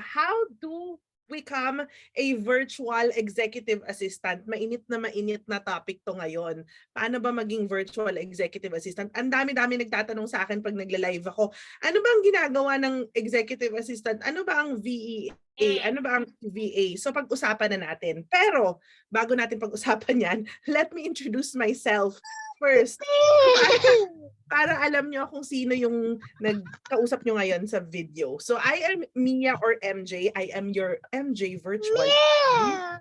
how to become a virtual executive assistant? Mainit na topic to ngayon. Paano ba maging virtual executive assistant? Ang dami-dami nagtatanong sa akin pag nagla-live ako. Ano ba ang ginagawa ng executive assistant? Ano ba ang VEA? Ano ba ang VA? So pag-usapan na natin. Pero bago natin pag-usapan yan, let me introduce myself first. Para alam nyo kung sino yung nagkausap nyo ngayon sa video. So I am Mia or MJ. I am your MJ virtual.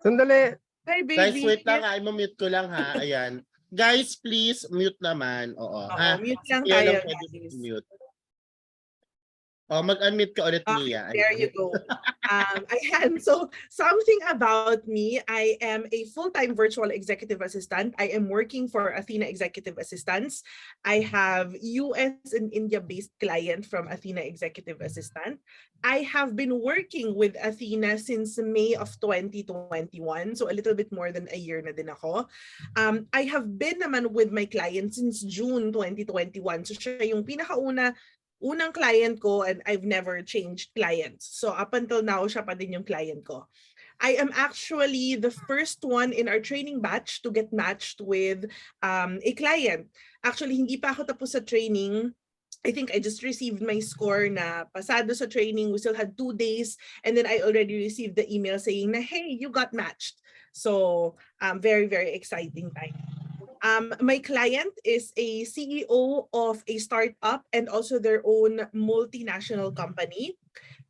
Sandali. Hi, baby. Guys, wait lang ha. I-mute ko lang ha. Ayan. Guys, please mute naman. Oo. Oo, mute lang Sige, tayo, lang pwede guys. mute. Oh, mag-unmute ka ulit, Okay, Mia. there you go. Ayan, so something about me, I am a full-time virtual executive assistant. I am working for Athena Executive Assistants. I have US and India-based client from Athena Executive Assistant. I have been working with Athena since May of 2021, so a little bit more than a year na din ako. I have been naman with my client since June 2021. So siya yung unang client ko, and I've never changed clients. So up until now, siya pa din yung client ko. I am actually the first one in our training batch to get matched with a client. Actually, hindi pa ako tapos sa training. I think I just received my score na pasado sa training. We still had 2 days. And then I already received the email saying na, hey, you got matched. So very, very exciting time. My client is a CEO of a startup and also their own multinational company.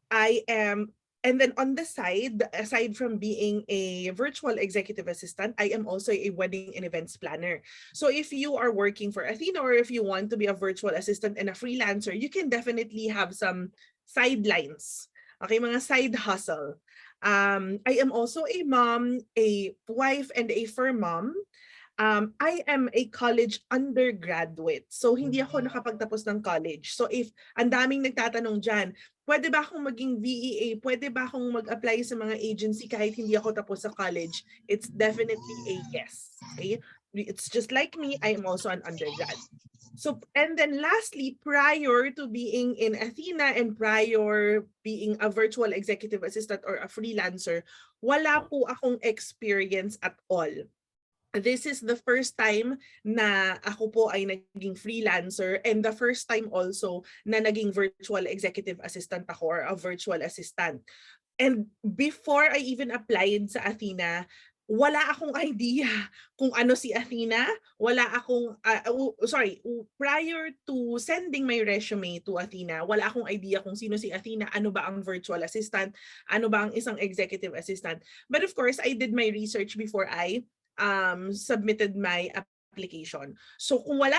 And then on the side, aside from being a virtual executive assistant, I am also a wedding and events planner. So if you are working for Athena or if you want to be a virtual assistant and a freelancer, you can definitely have some sidelines. Okay, mga side hustle. I am also a mom, a wife, and a fur mom. I am a college undergraduate. So hindi ako nakapagtapos ng college. So if ang daming nagtatanong dyan, pwede ba akong maging VEA? Pwede ba akong mag-apply sa mga agency kahit hindi ako tapos sa college? It's definitely a yes. Okay? It's just like me, I am also an undergrad. So, and then lastly, prior to being in Athena and prior being a virtual executive assistant or a freelancer, wala po akong experience at all. This is the first time na ako po ay naging freelancer and the first time also na naging virtual executive assistant ako or a virtual assistant. And before I even applied sa Athena, wala akong idea kung ano si Athena. Prior to sending my resume to Athena, wala akong idea kung sino si Athena, ano ba ang virtual assistant, ano ba ang isang executive assistant. But of course, I did my research before I submitted my application. So kung wala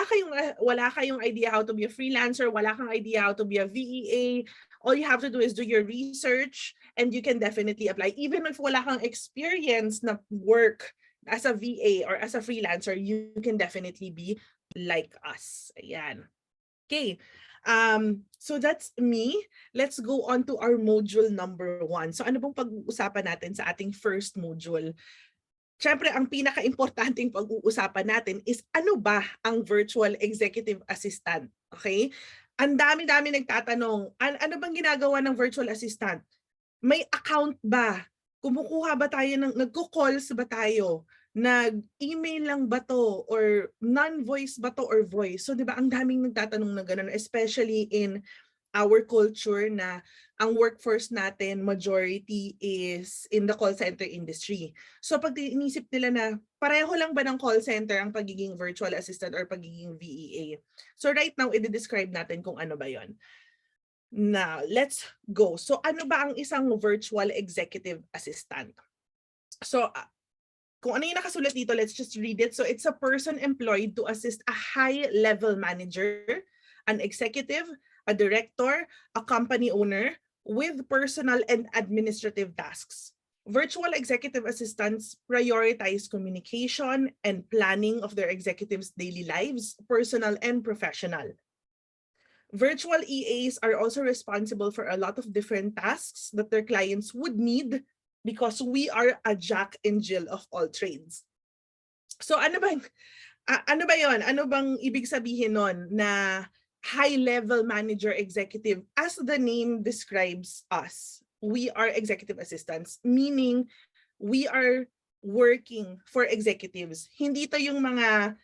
kayong idea how to be a freelancer, wala kang idea how to be a VEA, all you have to do is do your research and you can definitely apply. Even if wala kang experience na work as a VA or as a freelancer, you can definitely be like us. Ayan. Okay. So that's me. Let's go on to our module number 1. So ano bang pag-uusapan natin sa ating first module? Siyempre, ang pinaka-importanting pag-uusapan natin is ano ba ang virtual executive assistant? Okay? Ang dami-dami nagtatanong, ano bang ginagawa ng virtual assistant? May account ba? Kumukuha ba tayo nagko-calls ba tayo? Nag-email lang ba to? Or non-voice ba to or voice? So, di ba, ang daming nagtatanong na gano'n, especially in our culture na ang workforce natin, majority is in the call center industry. So pag inisip nila na pareho lang ba ng call center ang pagiging virtual assistant or pagiging VEA? So right now, i-describe natin kung ano ba yon. Now, let's go. So ano ba ang isang virtual executive assistant? So kung ano yung nakasulat dito, let's just read it. So it's a person employed to assist a high-level manager, an executive, a director, a company owner with personal and administrative tasks. Virtual executive assistants prioritize communication and planning of their executives' daily lives, personal and professional. Virtual EAs are also responsible for a lot of different tasks that their clients would need because we are a jack and Jill of all trades. So ano ba yon? Ano bang ibig sabihin nun na high-level manager executive? As the name describes us, we are executive assistants, meaning we are working for executives. Hindi to yung mga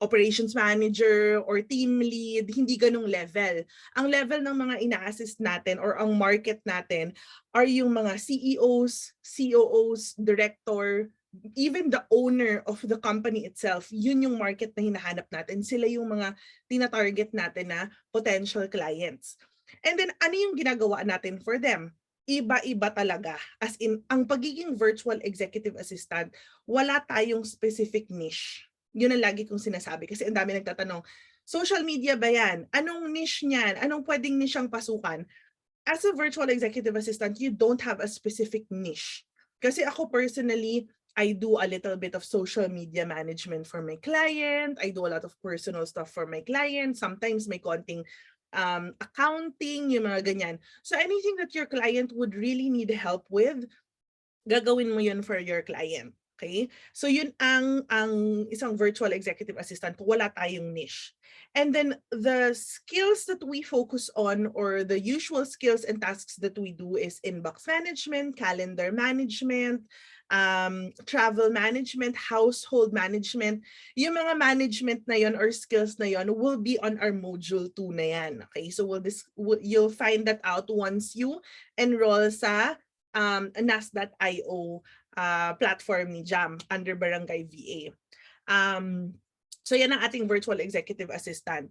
operations manager or team lead, hindi ganong level. Ang level ng mga ina-assist natin or ang market natin are yung mga CEOs, COOs, director, even the owner of the company itself. Yun yung market na hinahanap natin. Sila yung mga tina-target natin na potential clients. And then ano yung ginagawa natin for them? Iba-iba talaga. As in, ang pagiging virtual executive assistant, wala tayong specific niche. Yun ang lagi kong sinasabi kasi ang dami nagtatanong, social media ba yan? Anong niche niyan? Anong pwedeng niche ang pasukan? As a virtual executive assistant, you don't have a specific niche. Kasi ako personally, I do a little bit of social media management for my client. I do a lot of personal stuff for my client. Sometimes may konting accounting, yung mga ganyan. So anything that your client would really need help with, gagawin mo yun for your client. Okay? So yun ang isang virtual executive assistant, wala tayong niche. And then the skills that we focus on or the usual skills and tasks that we do is inbox management, calendar management, travel management, household management. Yung mga management na yon or skills na yon will be on our module 2 na yan. Okay? So you'll find that out once you enroll sa nas.io platform ni Jam under Barangay VA. So yan ang ating virtual executive assistant.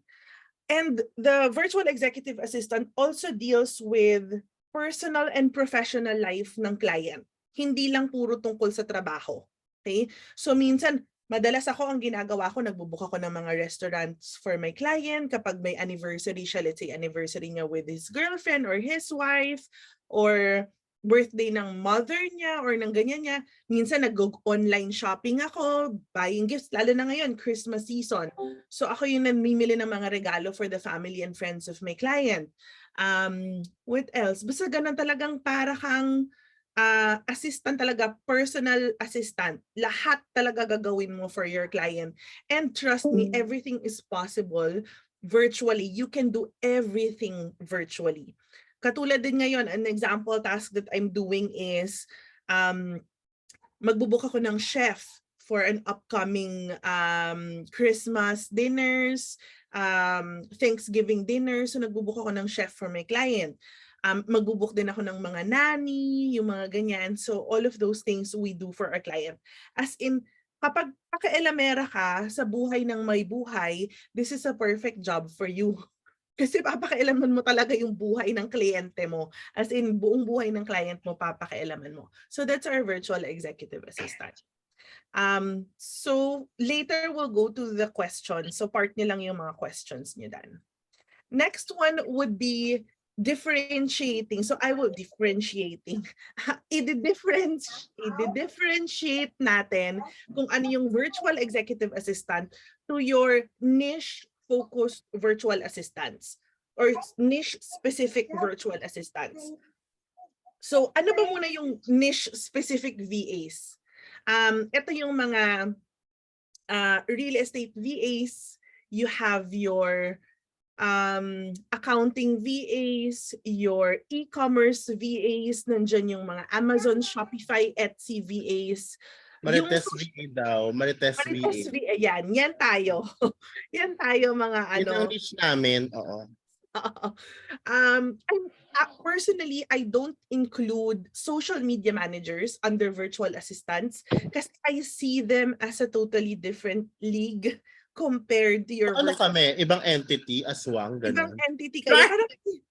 And the virtual executive assistant also deals with personal and professional life ng client. Hindi lang puro tungkol sa trabaho. Okay? So minsan, madalas ang ginagawa ko, nagbubook ako ng mga restaurants for my client kapag may anniversary siya, let's say anniversary niya with his girlfriend or his wife, or birthday ng mother niya or ng ganyan niya. Minsan nag-online shopping ako, buying gifts, lalo na ngayon, Christmas season. So ako yung namimili ng mga regalo for the family and friends of my client. What else? Basta ganun talagang para kang assistant talaga, personal assistant. Lahat talaga gagawin mo for your client. And trust me, everything is possible virtually. You can do everything virtually. Katulad din ngayon, an example task that I'm doing is magbubook ako ng chef for an upcoming Christmas dinners, Thanksgiving dinners. So nagbubook ako ng chef for my client. Magbubook din ako ng mga nanny, yung mga ganyan. So all of those things we do for our client. As in, kapag pakailamera ka sa buhay ng may buhay, this is a perfect job for you. Kasi papakialaman mo talaga yung buhay ng kliyente mo. As in, buong buhay ng client mo, papakialaman mo. So that's our virtual executive assistant. So later we'll go to the questions. So part niyo lang yung mga questions niyo dan. Next one would be differentiating. So I will differentiating. I-differentiate natin kung ano yung virtual executive assistant to your niche focused virtual assistants or niche specific virtual assistants. So ano ba muna yung niche specific VAs? Ito yung mga real estate VAs, you have your accounting VAs, your e-commerce VAs, nandiyan yung mga Amazon, Shopify, Etsy VAs. Marites VA daw. Marites VA. Yan tayo. Yan tayo mga Yun ang niche namin, oo. Personally, I don't include social media managers under virtual assistants kasi I see them as a totally different league compared to your kami? Ibang entity, aswang, ganun. Ibang entity kayo. Parang,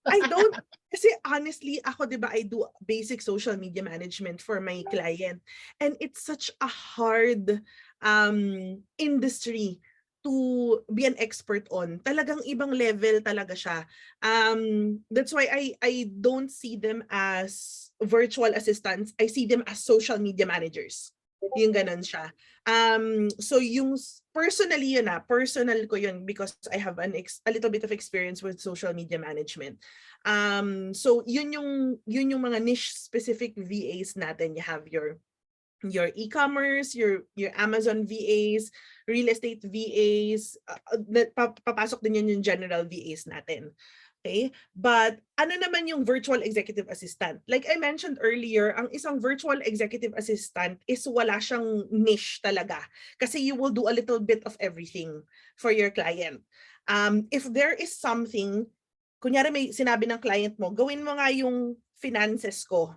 I don't, kasi honestly, ako diba, I do basic social media management for my client. And it's such a hard industry to be an expert on. Talagang ibang level talaga siya. That's why I don't see them as virtual assistants. I see them as social media managers. Yung ganun siya. So yung personally yun personal ko yun because I have a little bit of experience with social media management. So yun yung mga niche specific VAs natin. You have your e-commerce, your Amazon VAs, real estate VAs, papasok din yun yung general VAs natin. Okay? But ano naman yung virtual executive assistant? Like I mentioned earlier, ang isang virtual executive assistant is wala siyang niche talaga. Kasi you will do a little bit of everything for your client. If there is something, kunyari may sinabi ng client mo, gawin mo nga yung finances ko.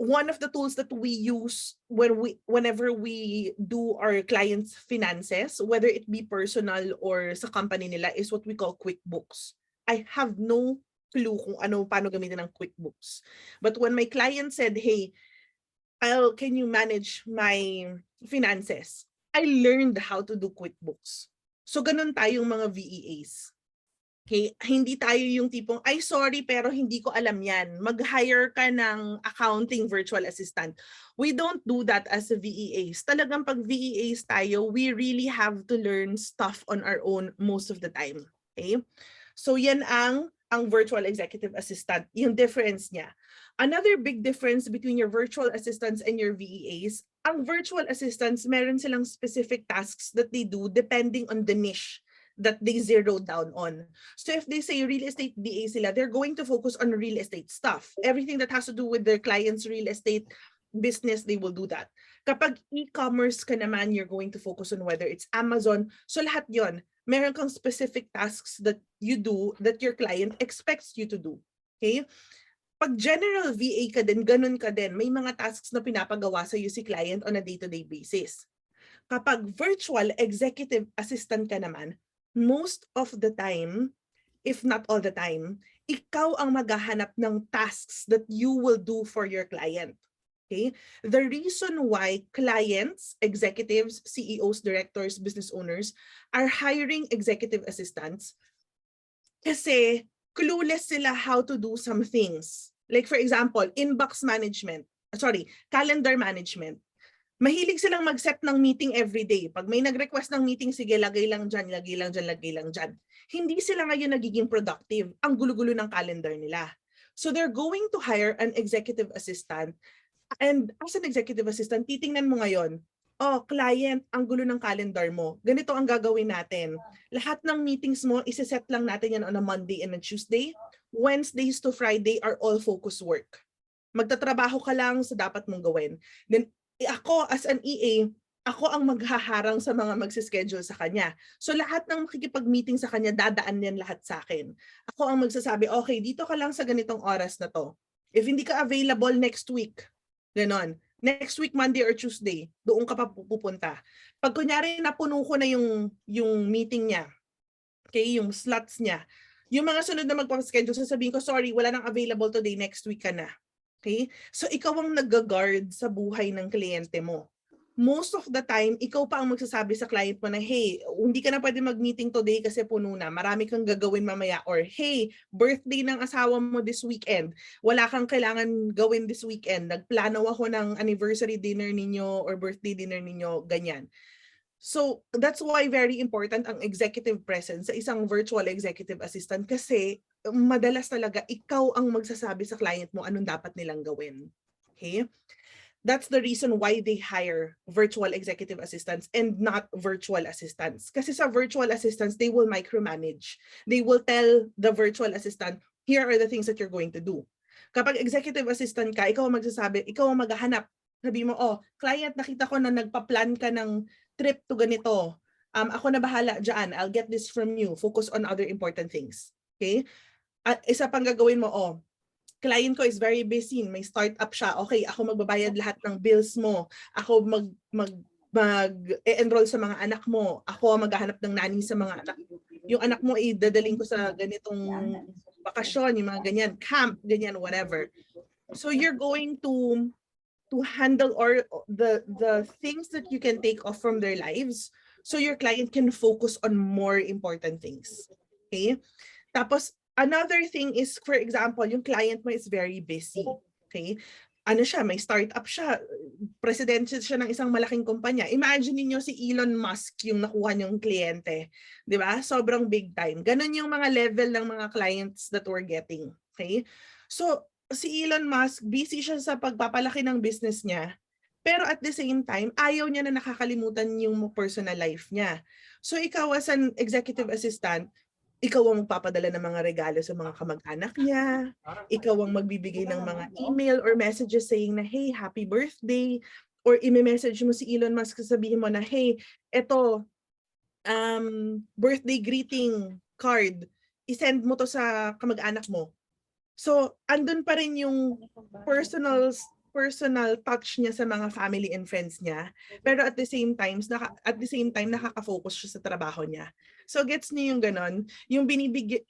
One of the tools that we use whenever we do our clients' finances, whether it be personal or sa company nila, is what we call QuickBooks. I have no clue kung paano gamitin ng QuickBooks. But when my client said, "Hey, can you manage my finances?" I learned how to do QuickBooks. So ganun tayong mga VEAs. Okay, hindi tayo yung tipong, ay sorry pero hindi ko alam yan. Mag-hire ka ng accounting virtual assistant. We don't do that as a VEAs. Talagang pag VEAs tayo, we really have to learn stuff on our own most of the time. Okay? So yan ang virtual executive assistant, yung difference niya. Another big difference between your virtual assistants and your VEAs, ang virtual assistants, meron silang specific tasks that they do depending on the niche that they zero down on. So if they say real estate VA sila, they're going to focus on real estate stuff. Everything that has to do with their clients' real estate business, they will do that. Kapag e-commerce ka naman, you're going to focus on whether it's Amazon. So lahat yon, meron kang specific tasks that you do that your client expects you to do. Okay? Pag general VA ka din, ganun ka din. May mga tasks na pinapagawa sa si client on a day-to-day basis. Kapag virtual executive assistant ka naman, most of the time, if not all the time, ikaw ang maghahanap ng tasks that you will do for your client. Okay? The reason why clients, executives, CEOs, directors, business owners are hiring executive assistants kasi clueless sila how to do some things. Like for example, calendar management. Mahilig silang mag-set ng meeting every day. Pag may nag-request ng meeting, sige, lagay lang dyan, lagay lang dyan, lagay lang dyan. Hindi sila ngayon nagiging productive. Ang gulo-gulo ng calendar nila. So they're going to hire an executive assistant. And as an executive assistant, titingnan mo ngayon, oh, client, ang gulo ng calendar mo. Ganito ang gagawin natin. Lahat ng meetings mo, isiset lang natin yan on a Monday and a Tuesday. Wednesdays to Friday are all focus work. Magtatrabaho ka lang sa dapat mong gawin. Then ako as an EA, ako ang maghaharang sa mga magsischedule sa kanya. So lahat ng makikipag-meeting sa kanya, dadaan yan lahat sa akin. Ako ang magsasabi, okay, dito ka lang sa ganitong oras na to. If hindi ka available next week, ganon. Next week, Monday or Tuesday, doon ka pa pupunta. Pag kunyari napuno ko na yung meeting niya, okay, yung slots niya, yung mga sunod na magpa-schedule, sasabihin ko, sorry, wala nang available today, next week ka na. Okay? So ikaw ang nag-guard sa buhay ng kliyente mo. Most of the time, ikaw pa ang magsasabi sa client mo na, hey, hindi ka na pwede mag-meeting today kasi puno na. Marami kang gagawin mamaya. Or, hey, birthday ng asawa mo this weekend. Wala kang kailangan gawin this weekend. Nagplano ako ng anniversary dinner ninyo or birthday dinner ninyo. Ganyan. So that's why very important ang executive presence sa isang virtual executive assistant kasi madalas talaga ikaw ang magsasabi sa client mo anong dapat nilang gawin. Okay? That's the reason why they hire virtual executive assistants and not virtual assistants. Kasi sa virtual assistants, they will micromanage. They will tell the virtual assistant, here are the things that you're going to do. Kapag executive assistant ka, ikaw ang magsasabi, ikaw ang maghahanap. Sabi mo, oh, client, nakita ko na nagpa-plan ka ng trip to ganito. Ako na bahala dyan. I'll get this from you. Focus on other important things. Okay? At isa pang gagawin mo, oh, client ko is very busy. May startup siya. Okay, ako magbabayad lahat ng bills mo. Ako mag-enroll sa mga anak mo. Ako maghahanap ng nanny sa mga anak. Yung anak mo, idadaling ko sa ganitong bakasyon, yung mga ganyan, camp, ganyan, whatever. So you're going to handle or the things that you can take off from their lives so your client can focus on more important things. Okay? Tapos, another thing is, for example, yung client mo is very busy. Okay? Ano siya, may startup siya, presidente siya ng isang malaking kumpanya. Imagine niyo si Elon Musk yung nakuha niyong kliyente. Di ba? Sobrang big time. Ganun yung mga level ng mga clients that we're getting. Okay? So, si Elon Musk, busy siya sa pagpapalaki ng business niya. Pero at the same time, ayaw niya na nakakalimutan yung personal life niya. So ikaw as an executive assistant, ikaw ang magpapadala ng mga regalo sa mga kamag-anak niya, ikaw ang magbibigay ng mga email or messages saying na, hey, happy birthday, or i-message mo si Elon Musk, sabihin mo na, hey, eto, birthday greeting card, isend mo to sa kamag-anak mo. So, andun pa rin yung personal touch niya sa mga family and friends niya. Pero at the same time, nakaka-focus siya sa trabaho niya. So, gets niyo yung ganon? Yung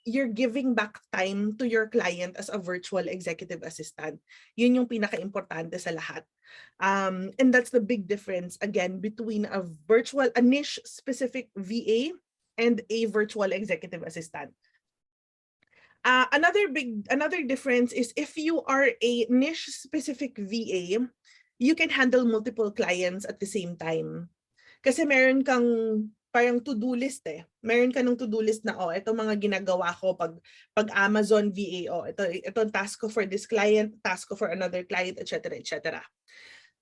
you're giving back time to your client as a virtual executive assistant. Yun yung pinaka-importante sa lahat. And that's the big difference, again, between a niche-specific VA and a virtual executive assistant. Another difference is if you are a niche specific VA, you can handle multiple clients at the same time. Kasi meron kang parang to-do list eh. Meron ka ng to-do list na ito mga ginagawa ko pag Amazon VA, ito task ko for this client, task ko for another client, etc. etc.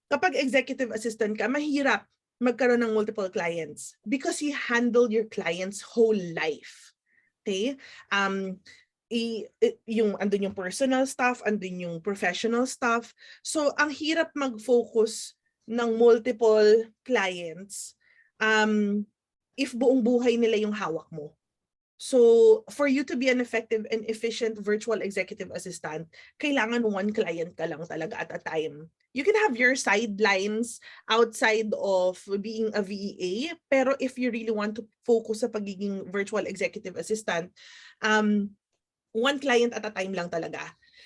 Kapag executive assistant ka, mahirap magkaroon ng multiple clients because you handle your client's whole life. Okay? Andun yung personal stuff, andun yung professional stuff. So, ang hirap mag-focus ng multiple clients if buong buhay nila yung hawak mo. So, for you to be an effective and efficient virtual executive assistant, kailangan one client ka lang talaga at a time. You can have your sidelines outside of being a VA, pero if you really want to focus sa pagiging virtual executive assistant, one client at a time lang talaga.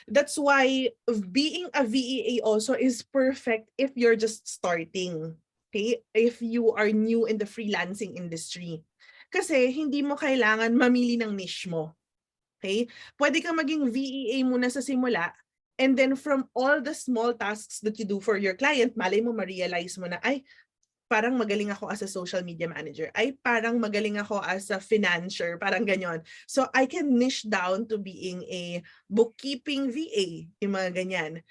That's why being a VEA also is perfect if you're just starting. Okay? If you are new in the freelancing industry. Kasi hindi mo kailangan mamili ng niche mo. Okay? Pwede kang maging VEA muna sa simula, and then from all the small tasks that you do for your client, malay mo ma-realize mo na, ay, parang magaling ako as a social media manager. Ay, parang magaling ako as a financier. Parang ganyan. So, I can niche down to being a bookkeeping VA. Yung mga ganyan.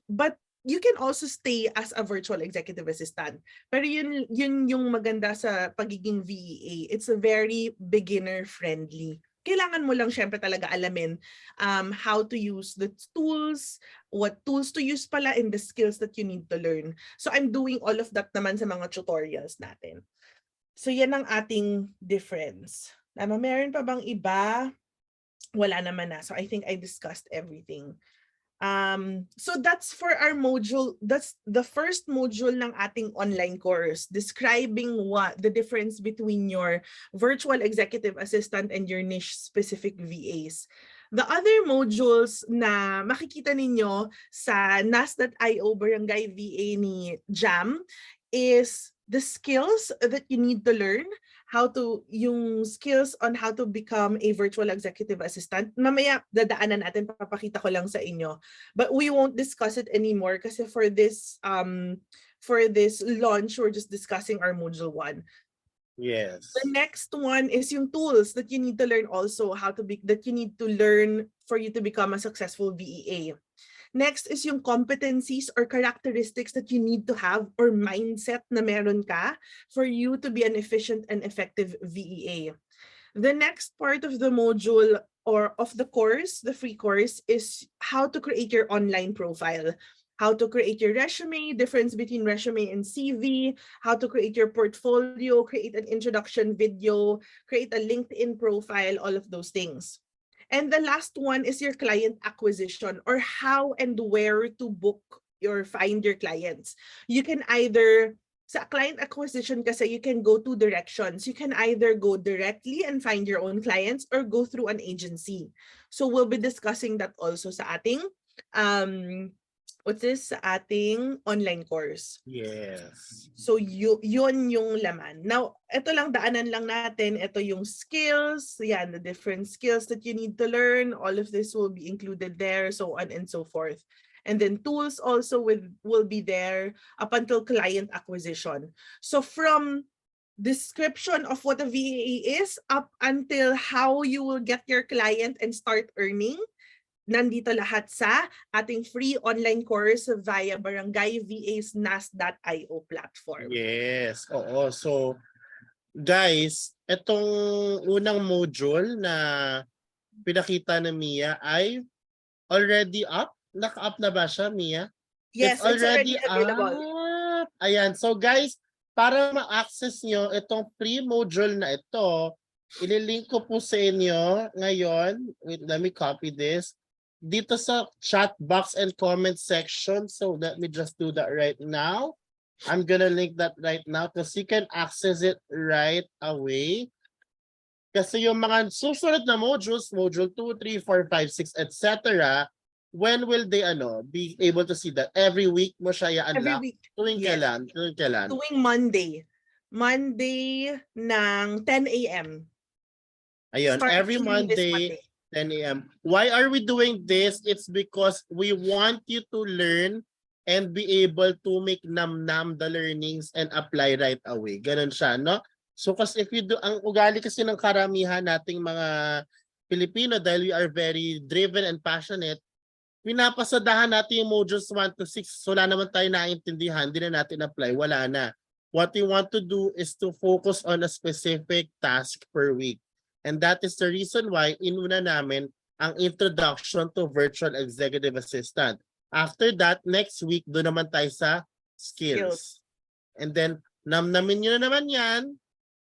But you can also stay as a virtual executive assistant. Pero yun yung maganda sa pagiging VA. It's a very beginner-friendly. Kailangan mo lang syempre talaga alamin how to use the tools, what tools to use pala, and the skills that you need to learn. So I'm doing all of that naman sa mga tutorials natin. So yan ang ating difference. Meron pa bang iba? Wala naman na. So I think I discussed everything. So that's for our module. That's the first module ng ating online course, describing what the difference between your virtual executive assistant and your niche specific VAs. The other modules na makikita ninyo sa nas.io Barangay VA ni Jam is the skills that you need to learn, yung skills on how to become a virtual executive assistant. Mamaya dadaanan natin, papakita ko lang sa inyo. But we won't discuss it anymore kasi for this launch, we're just discussing our module 1. Yes. The next one is yung tools that you need to learn also, that you need to learn for you to become a successful VEA. Next is yung competencies or characteristics that you need to have or mindset na meron ka for you to be an efficient and effective VEA. The next part of the module or of the course, the free course, is how to create your online profile. How to create your resume, difference between resume and CV, how to create your portfolio, create an introduction video, create a LinkedIn profile, all of those things. And the last one is your client acquisition, or how and where to book or find your clients. You can either, sa client acquisition kasi, you can go two directions. You can either go directly and find your own clients or go through an agency. So we'll be discussing that also sa ating sa ating online course. Yes. So yun yung laman. Now, ito lang, daanan lang natin. Ito yung skills. Yan, the different skills that you need to learn. All of this will be included there, so on and so forth. And then tools also will be there up until client acquisition. So from description of what a VA is up until how you will get your client and start earning, nandito lahat sa ating free online course via Barangay VA's nas.io platform. Yes. Oo. So, guys, itong unang module na pinakita ni Mia ay already up. Naka-up na ba siya, Mia? It's Yes, it's already already available. up. Ayan. So guys, para ma-access nyo itong free module na ito, ililink ko po sa inyo ngayon. Wait, let me copy this. Dito sa chat box and comment section. So let me just do that right now. I'm gonna link that right now because you can access it right away. Kasi yung mga susunod na modules, module 2, 3, 4, 5, 6, etc., when will they be able to see that? Every week mo siya Every i-unlock? week. Tuwing Yes. kailan? Tuwing kailan? Tuwing Monday. Monday ng 10 a.m. Ayun, Starting every this Monday, Monday. 10 a.m. Why are we doing this? It's because we want you to learn and be able to make nam-nam the learnings and apply right away. Ganun siya, no? So, kasi if you do, ang ugali kasi ng karamihan nating mga Pilipino, dahil we are very driven and passionate, pinapasadahan natin yung modules 1 to 6. So, wala naman tayo naiintindihan, hindi na natin apply, wala na. What we want to do is to focus on a specific task per week. And that is the reason why inuna namin ang introduction to virtual executive assistant. After that, next week, doon naman tayo sa skills. And then, namnamin nyo na naman yan,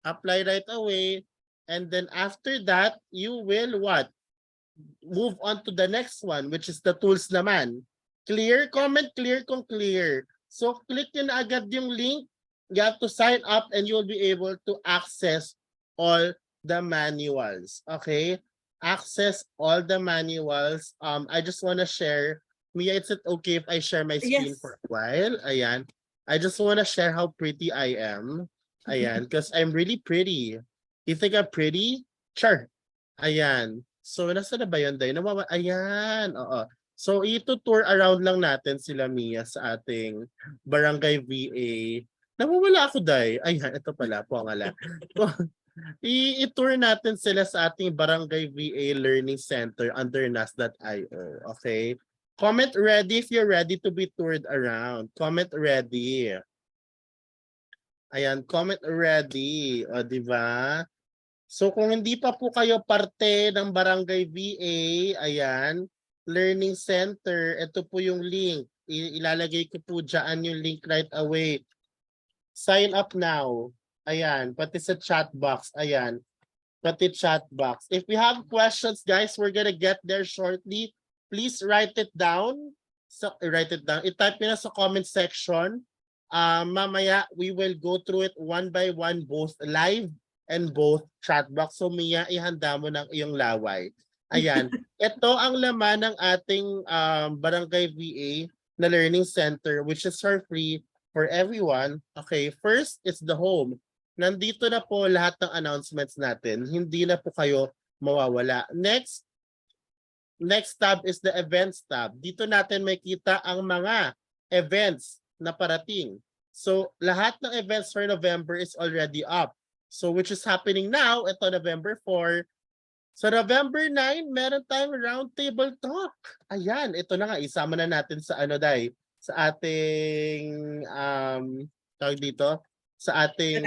apply right away, and then after that, you will what? Move on to the next one, which is the tools naman. Clear? Comment clear kung clear. So, click nyo na agad yung link. You have to sign up and you'll be able to access all the manuals. Okay? Access all the manuals. I just want to share. Mia, is it okay if I share my screen Yes. for a while? Ayan. I just want to share how pretty I am. Ayan. Because I'm really pretty. You think I'm pretty? Sure. Ayan. So, nasa na ba yun, Day? Ayan. Oo. So, ito-tour around lang natin sila, Mia, sa ating Barangay VA. Nawawala ako, Day. Ayan, ito pala, pangala. I-tour natin sila sa ating Barangay VA Learning Center under nas.io. Okay? Comment ready if you're ready to be toured around. Comment ready. Ayan, comment ready. O, di ba? So, kung hindi pa po kayo parte ng Barangay VA, ayan, Learning Center, ito po yung link. Ilalagay ko po dyan yung link right away. Sign up now. Ayan, pati sa chat box. Ayan, pati chat box. If we have questions, guys, we're gonna get there shortly. Please write it down. So, write it down. I-type nyo na sa comment section. Mamaya, we will go through it one by one, both live and both chat box. So, Mia, ihanda mo ng iyong laway. Ayan. Ito ang laman ng ating Barangay VA na Learning Center, which is for free for everyone. Okay, first is the home. Nandito na po lahat ng announcements natin. Hindi na po kayo mawawala. Next tab is the events tab. Dito natin makita ang mga events na parating. So, lahat ng events for November is already up. So, which is happening now, ito November 4. So, November 9, meron tayong roundtable talk. Ayan, ito na nga, isama na natin sa Day, sa ating, tawag dito, sa ating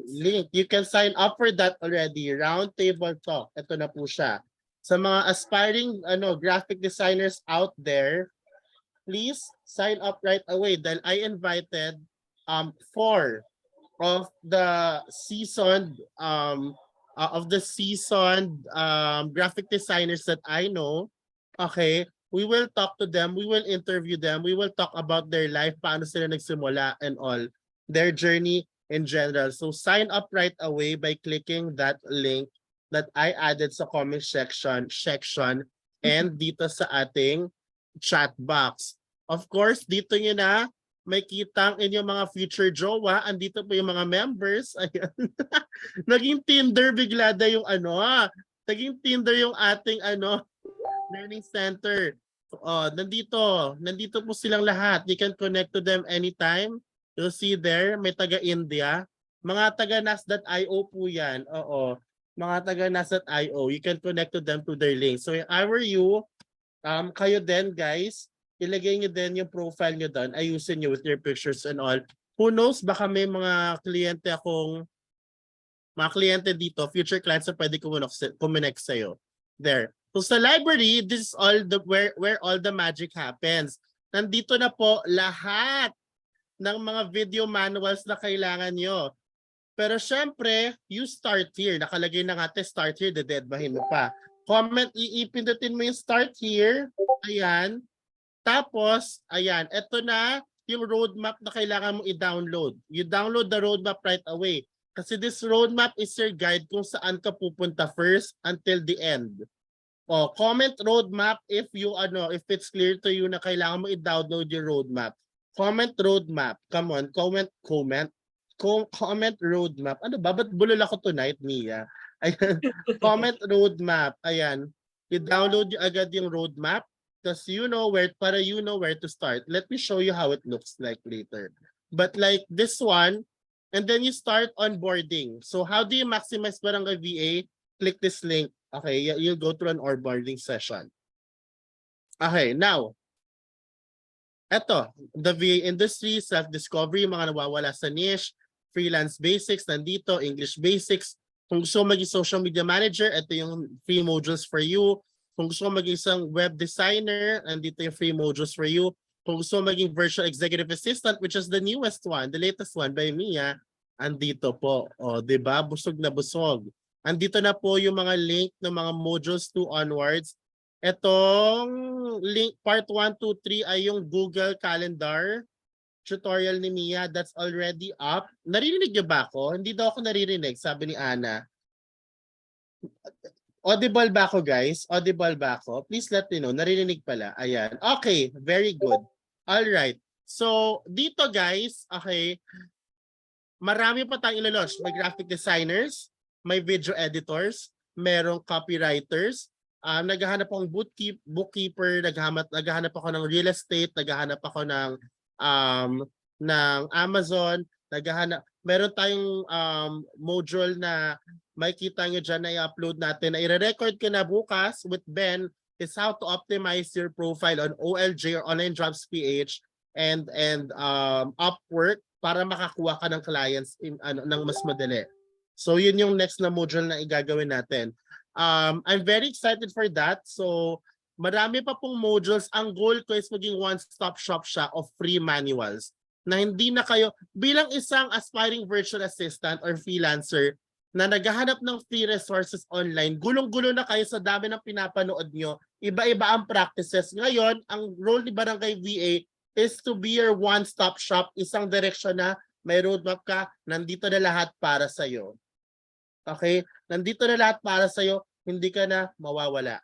link. You can sign up for that already. Roundtable talk. Ito na po siya. Sa mga aspiring graphic designers out there, please sign up right away dahil I invited 4 of the seasoned graphic designers that I know. Okay, we will talk to them, we will interview them, we will talk about their life, paano sila nagsimula and all, their journey in general. So sign up right away by clicking that link that I added sa comment section and dito sa ating chat box. Of course, dito nyo na may kitang inyong mga future jowa. Andito po yung mga members. Ayan. Naging Tinder bigla na yung naging Tinder yung ating learning center. Nandito po silang lahat. You can connect to them anytime. You'll see there, may taga-India. Mga taga-nas.io po yan. Oo. Mga taga-nas.io. You can connect to them to their link. So if I were you, kayo din guys, ilagay nyo din yung profile nyo doon. Ayusin nyo with your pictures and all. Who knows, baka may mga kliyente akong mga kliyente dito, future clients na pwede kumonect sa'yo. There. So sa library, this is all the where all the magic happens. Nandito na po lahat ng mga video manuals na kailangan nyo. Pero syempre, you start here. Nakalagay na nga, start here, dededmahin mo pa. Comment, iipindutin mo yung start here. Ayan. Tapos, ayan, eto na yung roadmap na kailangan mo i-download. You download the roadmap right away. Kasi this roadmap is your guide kung saan ka pupunta first until the end. O, comment roadmap if it's clear to you na kailangan mo i-download yung roadmap. Comment roadmap. Come on, comment roadmap. Ano ba? Ba't bulol ako tonight, Mia? Ayan. Comment roadmap. Ayan. I-download yung agad yung roadmap because you know where to start. Let me show you how it looks like later. But like this one, and then you start onboarding. So how do you maximize Barangay VA? Click this link. Okay, you'll go through an onboarding session. Okay, now, eto, the VA industry, self-discovery, mga nawawala sa niche, freelance basics, nandito, English basics. Kung gusto mo maging social media manager, ito yung free modules for you. Kung gusto mo maging isang web designer, nandito yung free modules for you. Kung gusto mo maging virtual executive assistant, which is the newest one, the latest one by Mia, andito po. O, diba? Busog na busog. Andito na po yung mga link ng mga modules 2 onwards. Etong link part 1, 2, 3 ay yung Google Calendar tutorial ni Mia. That's already up. Naririnig niyo ba ako? Hindi daw ako naririnig, sabi ni Ana. Audible ba ako, guys? Audible ba ako? Please let me know. Naririnig pala. Ayan. Okay, very good. All right. So, dito guys, okay, marami pa tayong ilo-launch. May graphic designers, may video editors, merong copywriters, naghahanap akong bookkeeper, naghahanap ako ng real estate, naghahanap ako ng Amazon, meron tayong module na makikita nyo dyan na i-upload natin, na i-record ko na bukas with Ben, is how to optimize your profile on OLJ or Online Jobs PH and Upwork para makakuha ka ng clients ng mas madali. So yun yung next na module na igagawin natin. I'm very excited for that. So marami pa pong modules. Ang goal ko is maging one-stop shop siya of free manuals na hindi na kayo, bilang isang aspiring virtual assistant or freelancer na naghahanap ng free resources online, gulong-gulo na kayo sa dami ng pinapanood nyo. Iba-iba ang practices. Ngayon, ang role ni Barangay VA is to be your one-stop shop. Isang direksyon na may roadmap ka, nandito na lahat para sa'yo. Okay? Nandito na lahat para sa'yo, hindi ka na mawawala.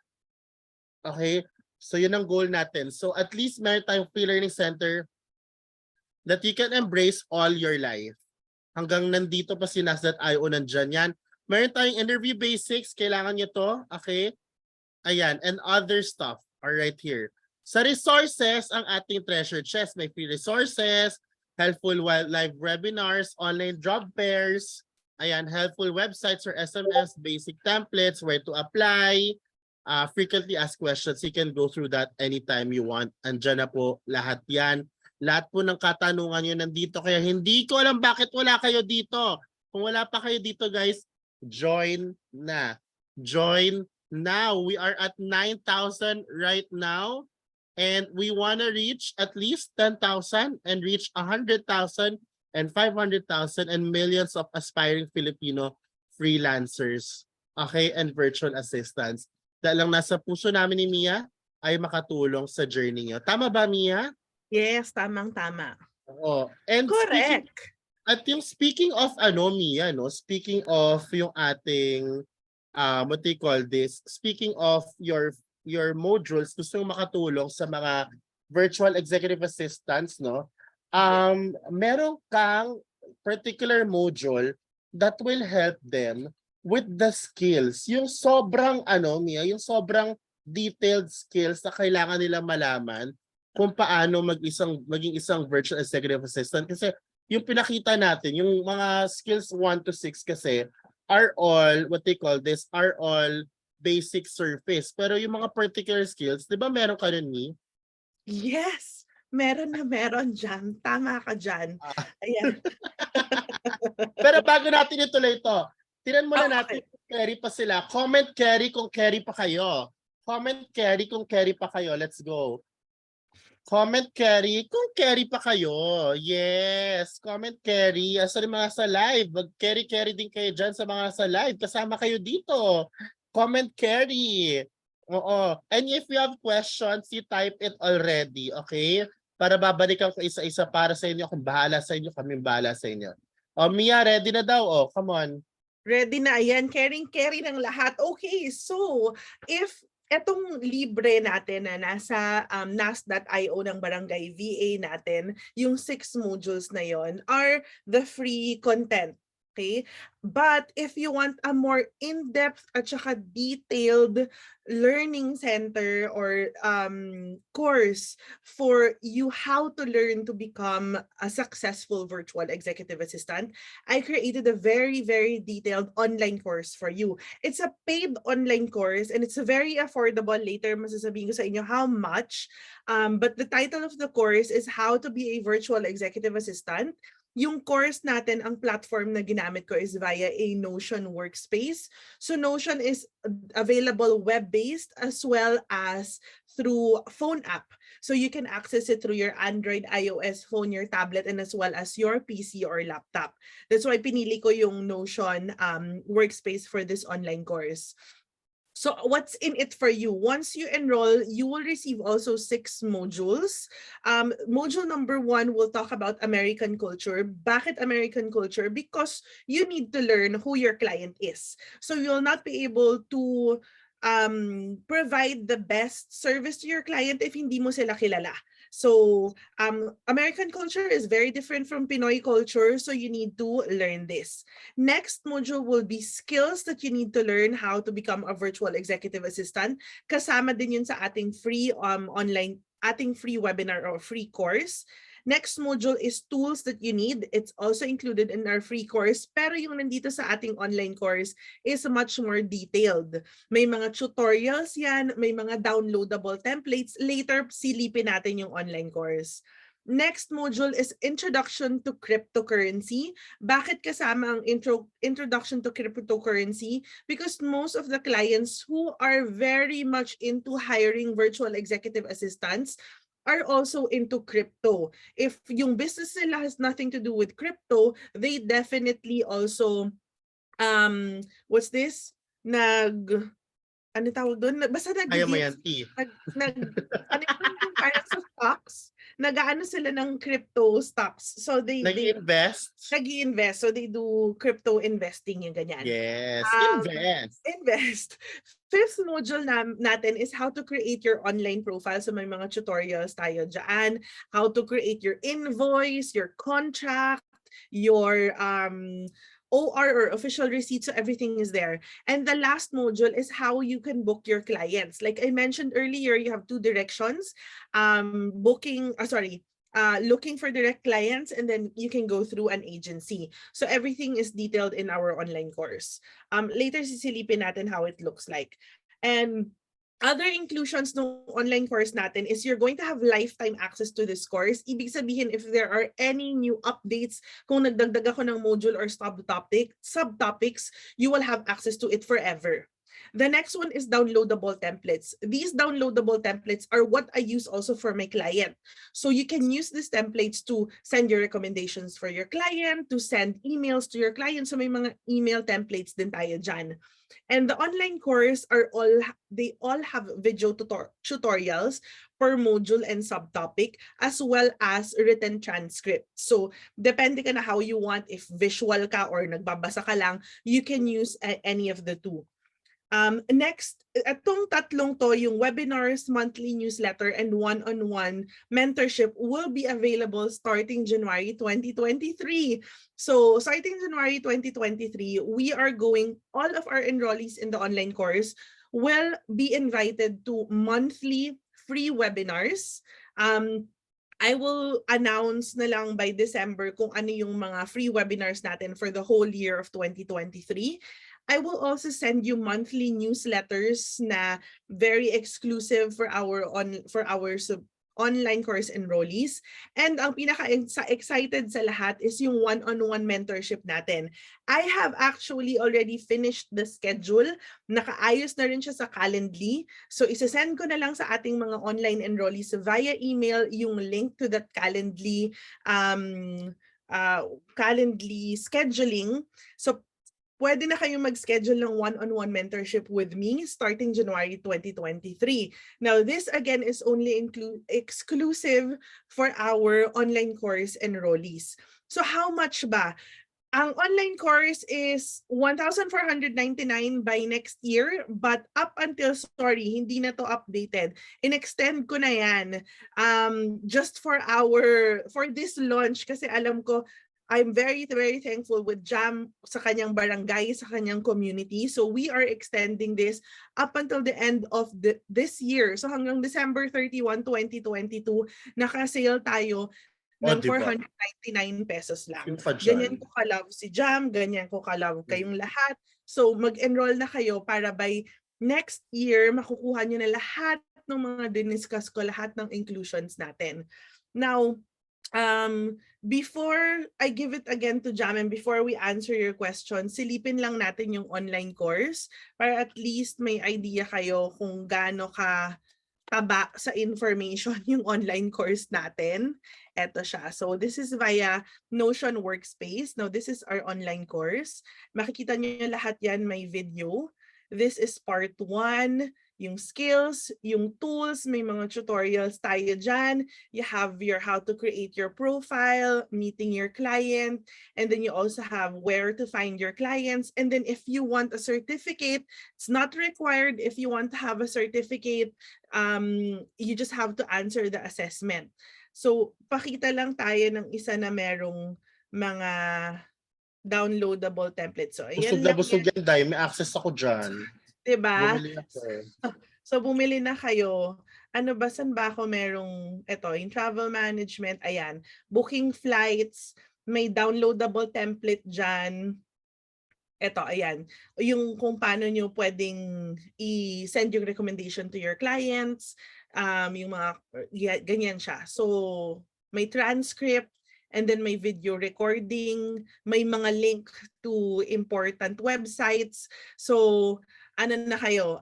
Okay? So yun ang goal natin. So at least meron tayong free learning center that you can embrace all your life. Hanggang nandito pa si Nas.io, nandyan yan. Meron tayong interview basics, kailangan nyo to. Okay? Ayan, and other stuff are right here. Sa resources, ang ating treasure chest, may free resources, helpful live webinars, online job fairs, ayan, helpful websites or SMS, basic templates, where to apply, frequently asked questions. You can go through that anytime you want. Andyan na po lahat yan. Lahat po ng katanungan nyo nandito. Kaya hindi ko alam bakit wala kayo dito. Kung wala pa kayo dito, guys, join na. Join now. We are at 9,000 right now. And we want to reach at least 10,000 and reach 100,000 and 500,000 and millions of aspiring Filipino freelancers, okay, and virtual assistants. Dahil lang nasa puso namin ni Mia ay makatulong sa journey niyo. Tama ba, Mia? Yes, tamang-tama. Oo. And correct. Speaking of Mia, no, speaking of yung ating what do you call this? Speaking of your modules, gusto mong makatulong sa mga virtual executive assistants, no? Meron kang particular module that will help them with the skills. Yung sobrang Mia, yung sobrang detailed skills na kailangan nilang malaman kung paano maging isang virtual executive assistant. Kasi yung pinakita natin, yung mga skills 1 to 6 kasi are all, what they call this, are all basic surface. Pero yung mga particular skills, di ba meron ka rin, Mi? Yes, meron dyan. Tama ka dyan. Ayan. Pero bago natin ituloy ito, Tinan muna natin Okay. kung carry pa sila. Comment carry kung carry pa kayo. Comment carry kung carry pa kayo. Let's go. Comment carry kung carry pa kayo. Yes. Comment carry. Asa rin mga sa live. Mag-carry din kayo dyan sa mga sa live. Kasama kayo dito. Comment carry. Oo. And if you have questions, you type it already. Okay? Para babalikan ko isa-isa para sa inyo. Kung bahala sa inyo, kami bahala sa inyo. O, Mia, ready na daw. O, come on. Ready na, ayan, carry ng lahat. Okay, so if etong libre natin na nasa nas.io ng Barangay VA natin, yung 6 modules na yon are the free content. Okay? But if you want a more in-depth at saka detailed learning center or course for you how to learn to become a successful virtual executive assistant, I created a very, very detailed online course for you. It's a paid online course and it's very affordable. Later, masasabihin ko sa inyo how much. But the title of the course is How to be a Virtual Executive Assistant. Yung course natin, ang platform na ginamit ko is via a Notion workspace. So Notion is available web-based as well as through phone app. So you can access it through your Android, iOS phone, your tablet, and as well as your PC or laptop. That's why pinili ko yung Notion workspace for this online course. So what's in it for you? Once you enroll, you will receive also 6 modules. Module number 1 will talk about American culture. Bakit American culture? Because you need to learn who your client is. So you'll not be able to provide the best service to your client if hindi mo sila kilala. So American culture is very different from Pinoy culture, so you need to learn this. Next module will be skills that you need to learn how to become a virtual executive assistant. Kasama din yun sa ating free ating free webinar or free course. Next module is tools that you need. It's also included in our free course, pero yung nandito sa ating online course is much more detailed. May mga tutorials yan, may mga downloadable templates. Later, silipin natin yung online course. Next module is Introduction to Cryptocurrency. Bakit kasama ang Introduction to Cryptocurrency? Because most of the clients who are very much into hiring virtual executive assistants are also into crypto. If yung business nila has nothing to do with crypto, they definitely also what's this? Ano tawag doon? Basta Ayaw mo yan, T. ano yung parang sa stocks, nag-aano sila ng crypto stocks. So Nag-invest? nag-i-invest. So they do crypto investing, yung ganyan. Yes, invest. Invest. Fifth module natin is how to create your online profile. So may mga tutorials tayo dyan. How to create your invoice, your contract, your OR or official receipt, so everything is there. And the last module is how you can book your clients. Like I mentioned earlier, you have 2 directions. Looking for direct clients, and then you can go through an agency. So everything is detailed in our online course. Later sisilipin natin how it looks like. And other inclusions ng online course natin is you're going to have lifetime access to this course. Ibig sabihin, if there are any new updates, kung nagdagdag ako ng module or subtopics, you will have access to it forever. The next one is downloadable templates. These downloadable templates are what I use also for my client. So you can use these templates to send your recommendations for your client, to send emails to your client. So may mga email templates din tayo dyan. And the online course they all have video tutorials per module and subtopic, as well as written transcript. So depende ka na how you want, if visual ka or nagbabasa ka lang, you can use any of the 2. Next, itong tatlong to, yung webinars, monthly newsletter, and one-on-one mentorship will be available starting January 2023. So starting January 2023, all of our enrollees in the online course will be invited to monthly free webinars. I will announce na lang by December kung ano yung mga free webinars natin for the whole year of 2023. I will also send you monthly newsletters na very exclusive for our online course enrollees. And ang pinaka-excited sa lahat is yung one-on-one mentorship natin. I have actually already finished the schedule. Nakaayos na rin siya sa Calendly. So isasend ko na lang sa ating mga online enrollees via email yung link to that Calendly Calendly scheduling. So pwede na kayong mag-schedule ng one-on-one mentorship with me starting January 2023. Now, this again is only exclusive for our online course enrollees. So how much ba? Ang online course is 1,499 by next year, but up until, hindi na to updated. In-extend ko na yan just for this launch kasi alam ko I'm very, very thankful with Jam sa kanyang barangay, sa kanyang community. So we are extending this up until the end of this year. So hanggang December 31, 2022, naka-sale tayo ng 499 pesos lang. Ganyan ko ka-love si Jam, ganyan ko ka-love kayong lahat. So mag-enroll na kayo para by next year, makukuha nyo na lahat ng mga diniscuss ko, lahat ng inclusions natin. Now, before I give it again to Jam and before we answer your questions, silipin lang natin yung online course para at least may idea kayo kung gaano ka taba sa information yung online course natin. Eto siya. So this is via Notion Workspace. Now this is our online course. Makikita niyo lahat yan, may video. This is part 1. Yung skills, yung tools, may mga tutorials tayo dyan. You have your how to create your profile, meeting your client, and then you also have where to find your clients. And then if you want a certificate, it's not required. If you want to have a certificate, you just have to answer the assessment. So pakita lang tayo ng isa na merong mga downloadable templates. So ayan lang. Busog yan, Day. May access ako dyan. Diba? Bumili ako. So bumili na kayo. Ano ba, saan ba ako merong, ito, yung travel management, ayan. Booking flights, may downloadable template dyan. Ito, ayan. Yung kung paano nyo pwedeng i-send yung recommendation to your clients. Yung mga, ganyan siya. So, may transcript, and then may video recording, may mga link to important websites. So, ano na kayo,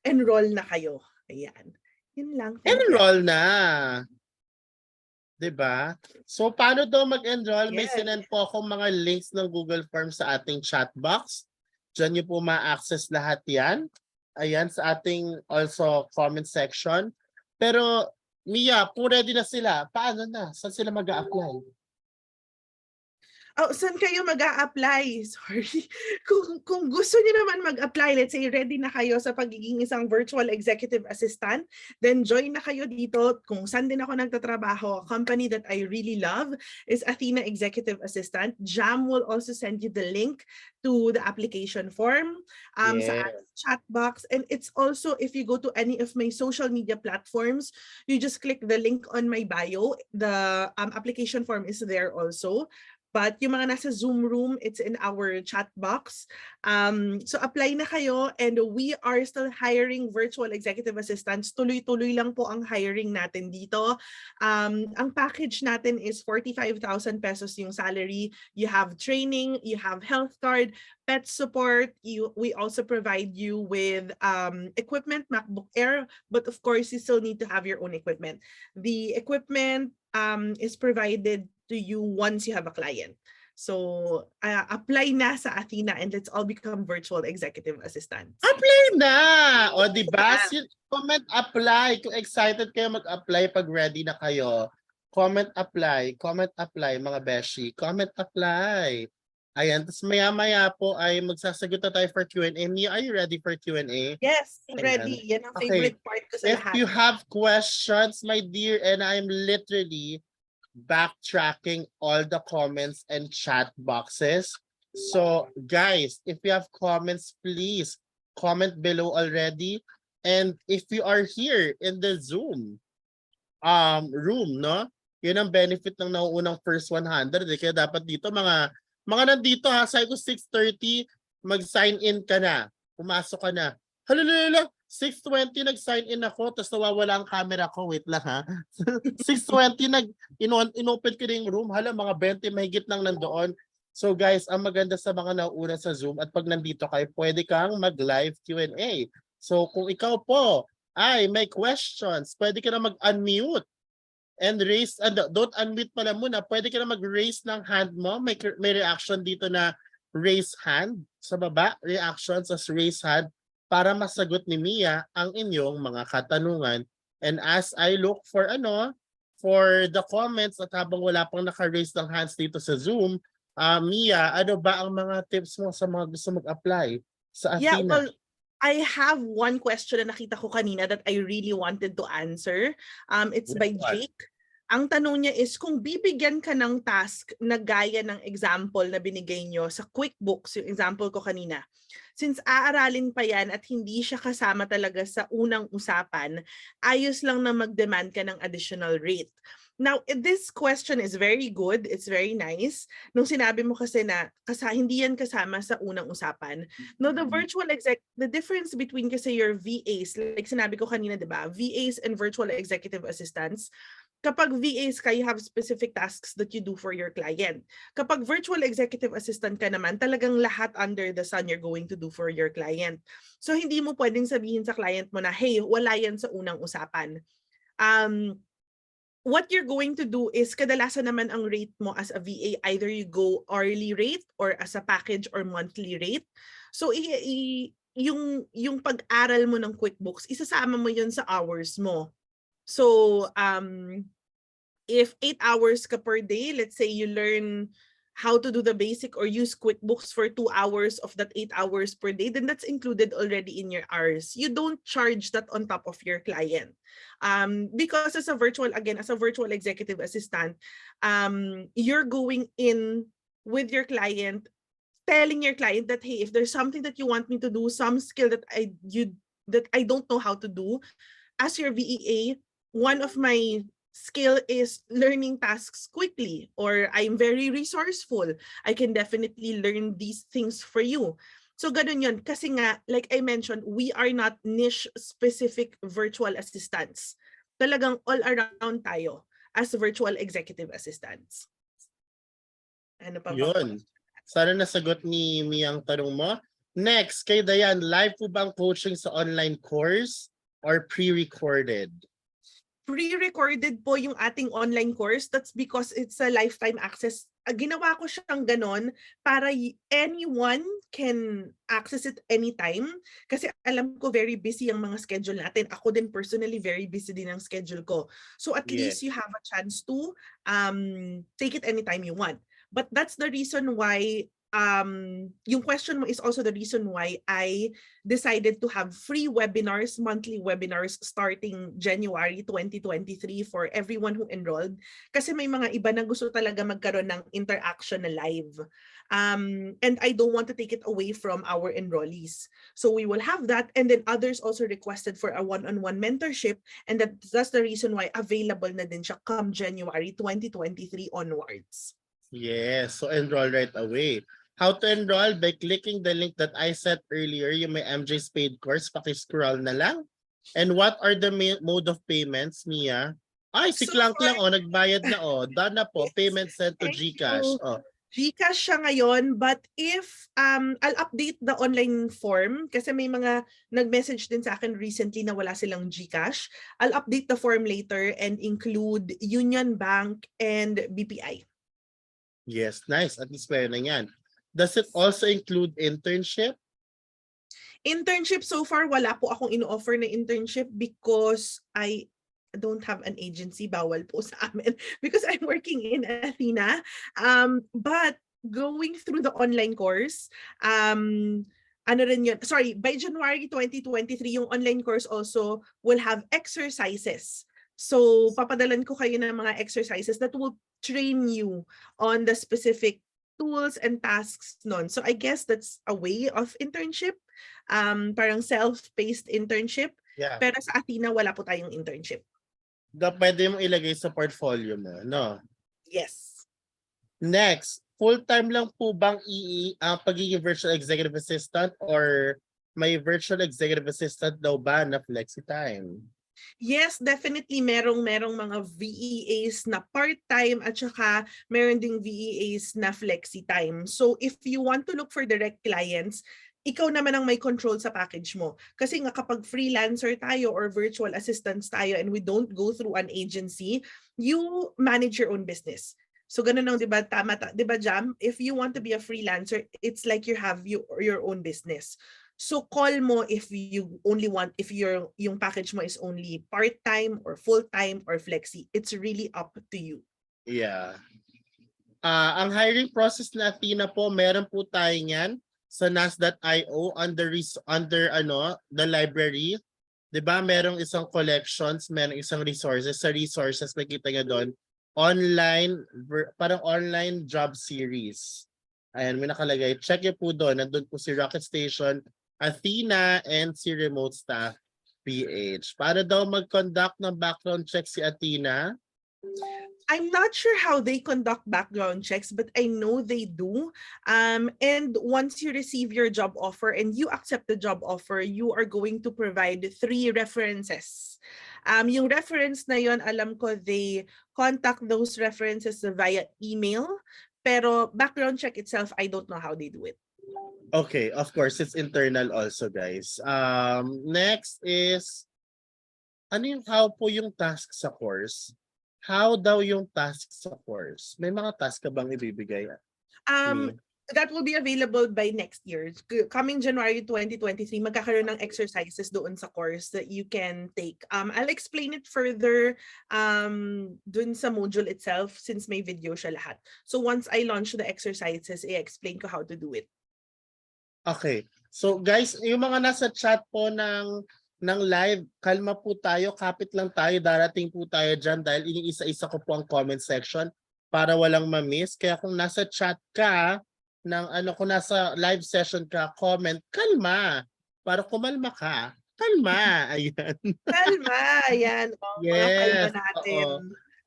enroll na kayo. Ayan. Yun lang. Enroll na. Diba? So, paano daw mag-enroll? May Yes. sinend po akong mga links ng Google Forms sa ating chat box. Diyan nyo po ma-access lahat yan. Ayan, sa ating also comment section. Pero, Mia, kung ready na sila, paano na? Saan sila mag-a-apply? Oh, saan kayo mag-a-apply? Sorry. Kung gusto niyo naman mag-apply, let's say ready na kayo sa pagiging isang virtual executive assistant, then join na kayo dito. Kung saan din ako nagtatrabaho, a company that I really love is Athena Executive Assistant. Jam will also send you the link to the application form sa chat box. And it's also, if you go to any of my social media platforms, you just click the link on my bio. The application form is there also. But yung mga nasa Zoom room, it's in our chat box. So apply na kayo, and we are still hiring virtual executive assistants. Tuloy-tuloy lang po ang hiring natin dito. Ang package natin is 45,000 pesos yung salary. You have training, you have health card, pet support. We also provide you with equipment, MacBook Air, but of course you still need to have your own equipment. The equipment is provided to you once you have a client. So apply na sa Athena and let's all become virtual executive assistants. Apply na! O diba? Comment apply. Kung excited kayo mag-apply pag ready na kayo. Comment apply mga beshi. Comment apply. Ayan, tapos maya-maya po ay magsasagot na tayo for Q&A. Mia, are you ready for Q&A? Yes, ready. Yan ang favorite part ko sa If lahat. you have questions, my dear, and I'm literally backtracking all the comments and chat boxes. So guys, if you have comments, please comment below already. And if you are here in the Zoom room, no? Yun ang benefit ng nauunang first 100. Kaya dapat dito mga nandito ha, sabi ko 6:30, mag-sign in ka na. Pumasok ka na. Halala, 6:20 nag-sign in ako, tapos nawawala ang camera ko. Wait lang ha. 6:20 inopen ko na yung room. Hala, mga 20 mahigit lang nandoon. So guys, ang maganda sa mga nauuna sa Zoom at pag nandito kayo, pwede kang mag-live Q&A. So kung ikaw po ay may questions, pwede ka na mag-unmute and raise, don't unmute pala muna, pwede ka na mag-raise ng hand mo. May reaction dito na raise hand sa baba, reactions as raise hand para masagot ni Mia ang inyong mga katanungan. And as I look for for the comments at habang wala pang naka-raise ng hands dito sa Zoom, Mia, ano ba ang mga tips mo sa mga gusto mag-apply sa Yeah, Athena? well, I have one question na nakita ko kanina that I really wanted to answer. It's by What? Jake. Ang tanong niya is kung bibigyan ka ng task na gaya ng example na binigay nyo sa QuickBooks, yung example ko kanina, since aaralin pa yan at hindi siya kasama talaga sa unang usapan, ayos lang na mag-demand ka ng additional rate. Now, this question is very good. It's very nice. Nung sinabi mo kasi na hindi yan kasama sa unang usapan. No, the difference between kasi your VAs, like sinabi ko kanina, di ba? VAs and virtual executive assistants, kapag VAs ka, you have specific tasks that you do for your client. Kapag virtual executive assistant ka naman, talagang lahat under the sun you're going to do for your client. So, hindi mo pwedeng sabihin sa client mo na, hey, wala yan sa unang usapan. What you're going to do is kadalasan naman ang rate mo as a VA, either you go hourly rate or as a package or monthly rate. So, yung pag-aral mo ng QuickBooks, isasama mo yun sa hours mo. So, if 8 hours ka per day, let's say you learn how to do the basic or use QuickBooks for 2 hours of that 8 hours per day, then that's included already in your hours. You don't charge that on top of your client. Because as a virtual executive assistant, you're going in with your client, telling your client that, hey, if there's something that you want me to do, some skill that I don't know how to do, as your VEA, one of my skill is learning tasks quickly, or I'm very resourceful. I can definitely learn these things for you. So ganun yun. Kasi nga, like I mentioned, we are not niche-specific virtual assistants. Talagang all around tayo as virtual executive assistants. Ano pa ba? Yun. Sana nasagot ni Mia ang tanong mo. Next, kay Dayan, live po ba ang coaching sa online course or pre-recorded? Pre-recorded po yung ating online course. That's because it's a lifetime access. Ginawa ko siyang ganon para anyone can access it anytime. Kasi alam ko very busy ang mga schedule natin. Ako din personally very busy din ang schedule ko. So at least you have a chance to take it anytime you want. But that's the reason why yung question mo is also the reason why I decided to have free webinars, monthly webinars starting January 2023 for everyone who enrolled. Kasi may mga iba na gusto talaga magkaroon ng interaction na live. And I don't want to take it away from our enrollees. So we will have that, and then others also requested for a one-on-one mentorship, and that's the reason why available na din siya come January 2023 onwards. Yes, so enroll right away. How to enroll? By clicking the link that I said earlier, yung may MJ's paid course, paki-scroll na lang. And what are the mode of payments, Mia? Ay, si So Clank lang, far, nagbayad na, Done na po, payment sent to thank GCash. you. GCash siya ngayon, but if I'll update the online form kasi may mga nag-message din sa akin recently na wala silang GCash. I'll update the form later and include Union Bank and BPI. Yes, nice. At least pwede na yan. Does it also include internship? Internship, so far, wala po akong ino-offer na internship because I don't have an agency. Bawal po sa amin because I'm working in Athena. But going through the online course, ano rin yun, sorry, by January 2023, yung online course also will have exercises. So, papadalan ko kayo ng mga exercises that will train you on the specific tools and tasks nun. So I guess that's a way of internship. Parang self-paced internship. Yeah. Pero sa Athena, wala po tayong internship. Pwede mong ilagay sa portfolio mo, no? Yes. Next, full-time lang po bang ang pagiging virtual executive assistant or may virtual executive assistant daw ba na flexi time? Yes, definitely merong mga VEAs na part-time at saka meron ding VEAs na flexi time. So if you want to look for direct clients, ikaw naman ang may control sa package mo. Kasi nga kapag freelancer tayo or virtual assistants tayo and we don't go through an agency, you manage your own business. So ganun lang, 'di ba? Tama, 'di ba, Jam? If you want to be a freelancer, it's like you have your own business. So call mo if you only want, if yung package mo is only part-time or full-time or flexi. It's really up to you. Yeah. Ang hiring process na Athena po, meron po tayo niyan sa nas.io under the library. 'Di ba? Merong isang collections, merong isang resources. Sa resources nakita niyo doon, parang online job series. Ayan, may nakalagay. Check niyo po doon. Nandun po si Rocket Station, Athena, and si Remote Staff PH. Para daw mag-conduct ng background check si Athena? I'm not sure how they conduct background checks, but I know they do. And once you receive your job offer and you accept the job offer, you are going to provide 3 references. Yung reference na yon, alam ko they contact those references via email, pero background check itself, I don't know how they do it. Okay, of course, it's internal also, guys. Next is, how po yung task sa course? How daw yung task sa course? May mga task ka bang ibibigay? That will be available by next year. Coming January 2023, magkakaroon ng exercises doon sa course that you can take. I'll explain it further dun sa module itself since may video siya lahat. So once I launch the exercises, i-explain ko how to do it. Okay. So guys, yung mga nasa chat po ng live, kalma po tayo, kapit lang tayo, darating po tayo dyan dahil iniisa-isa ko po ang comment section para walang ma-miss. Kaya kung nasa chat ka, kung nasa live session ka, comment, kalma. Para kumalma ka. Kalma. Ayan. Kalma. Ayan. Mga kalma Yes. natin.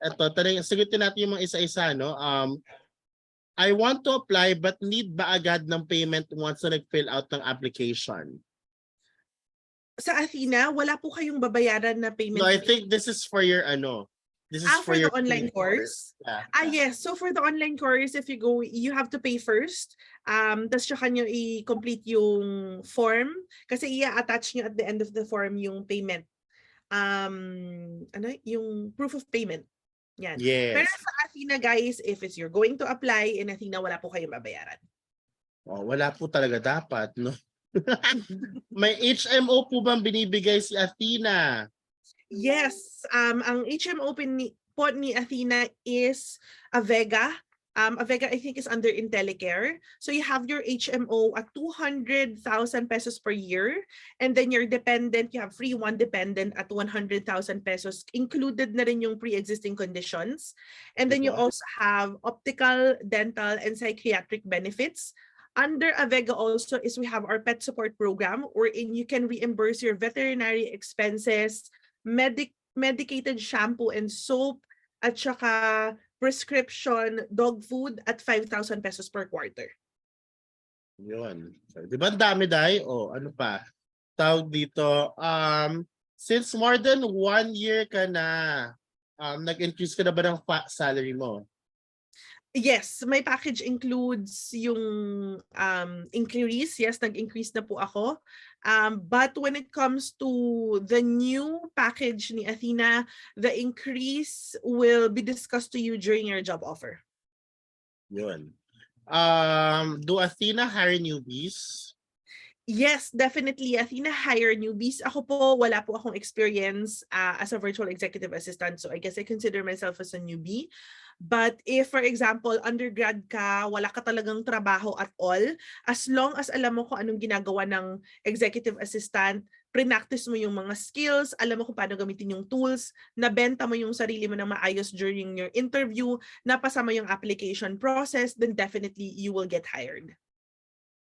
Ito, sagutin natin yung mga isa-isa, no? I want to apply but need ba agad ng payment once na nag-fill out ng application? Sa Athena, wala po kayong babayaran na payment. No, I think this is for your This is for your the online course? Yeah. Yes. So for the online course, if you go, you have to pay first. Tapos tsaka nyo i-complete yung form. Kasi i-attach nyo at the end of the form yung payment. Yung proof of payment. Yan. Yes. Pero sa Athena, guys, if you're going to apply in Athena, wala po kayong babayaran. Oh, wala po talaga dapat, no? May HMO po bang binibigay si Athena? Yes. Ang HMO po ni Athena is Avega. Avega, I think, is under IntelliCare. So you have your HMO at 200,000 pesos per year. And then your dependent, you have free one dependent at 100,000 pesos. Included na rin yung pre-existing conditions. And then you also have optical, dental, and psychiatric benefits. Under Avega also is we have our pet support program wherein you can reimburse your veterinary expenses, medicated shampoo and soap, at saka prescription dog food at 5,000 pesos per quarter. Yun. So, di ba ang dami dahil? Ano pa? Tawag dito, since more than 1 year ka na, nag-increase ka na ba ng salary mo? Yes, my package includes yung increase. Yes, nag-increase na po ako. But when it comes to the new package ni Athena, the increase will be discussed to you during your job offer. Yun. Do Athena hire newbies? Yes, definitely. Athena hire newbies. Ako po, wala po akong experience as a virtual executive assistant. So I guess I consider myself as a newbie. But if, for example, undergrad ka, wala ka talagang trabaho at all, as long as alam mo kung anong ginagawa ng executive assistant, pre-practice mo yung mga skills, alam mo kung paano gamitin yung tools, nabenta mo yung sarili mo ng maayos during your interview, napasa mo yung application process, then definitely you will get hired.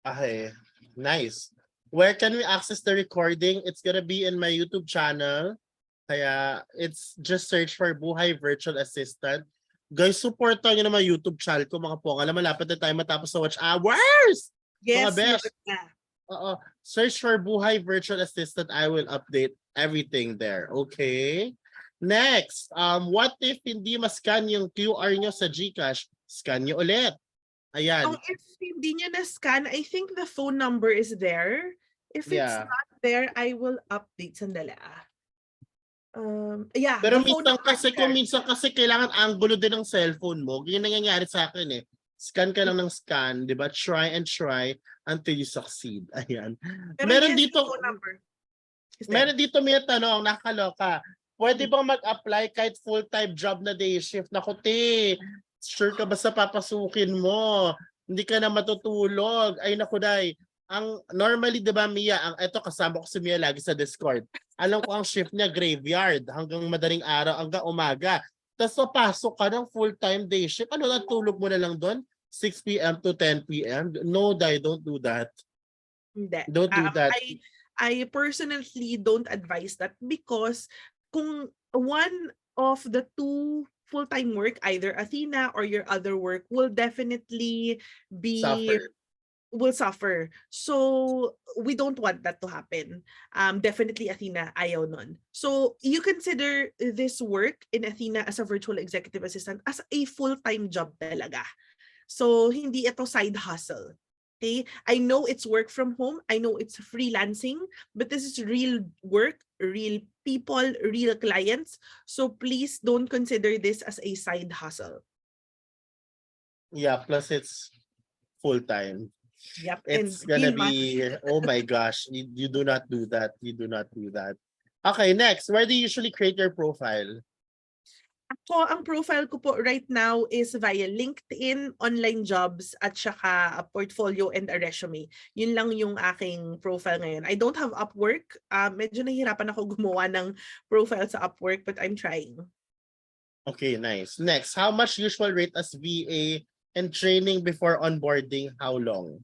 Okay, nice. Where can we access the recording? It's gonna be in my YouTube channel. Kaya it's just search for Buhay Virtual Assistant. Guys, supportan nyo naman YouTube channel ko, mga pong. Alam, malapit na tayo matapos sa watch hours! Yes, mga best. Search for Buhay Virtual Assistant. I will update everything there. Okay? Next, what if hindi ma-scan yung QR nyo sa GCash? Scan nyo ulit. Ayan. If hindi niya na-scan, I think the phone number is there. If it's Yeah. not there, I will update. Sandali. Yeah, Pero the phone minsan number is kasi, kung there. minsan kasi kailangan angulo din ng cellphone mo. Ganyan nangyayari sa akin eh. Scan ka lang ng scan, di ba? Try and try until you succeed. Ayan. Pero Meron yes, dito, the phone number is there. meron dito may tanong, nakakaloka. Pwede bang mag-apply kahit full-time job na day shift? Naku, te, sure ka ba sa papasukin mo? Hindi ka na matutulog. Ay, naku, day. Ang normally, di ba, Mia, ito kasama ko si Mia lagi sa Discord. Alam ko ang shift niya graveyard hanggang madaling araw, hanggang umaga. Tapos papasok ka ng full-time day shift. Ano, natulog mo na lang doon? 6 p.m. to 10 p.m.? No, day, don't do that. Hindi. Don't do that. I personally don't advise that because kung one of the two full-time work, either Athena or your other work, will definitely Suffer. will suffer. So we don't want that to happen. Definitely Athena, ayaw nun. So you consider this work in Athena as a virtual executive assistant as a full-time job talaga. So hindi ito side hustle. Okay? I know it's work from home. I know it's freelancing, but this is real work, real people, real clients. So please don't consider this as a side hustle. Yeah, plus it's full-time. Yep. It's And gonna real money. be, oh my gosh, you do not do that. You do not do that. Okay, next, where do you usually create your profile? Ako, ang profile ko po right now is via LinkedIn, online jobs, at saka a portfolio and a resume. Yun lang yung aking profile ngayon. I don't have Upwork. Medyo nahihirapan ako gumawa ng profile sa Upwork, but I'm trying. Okay, nice. Next, how much usual rate as VA and training before onboarding? How long?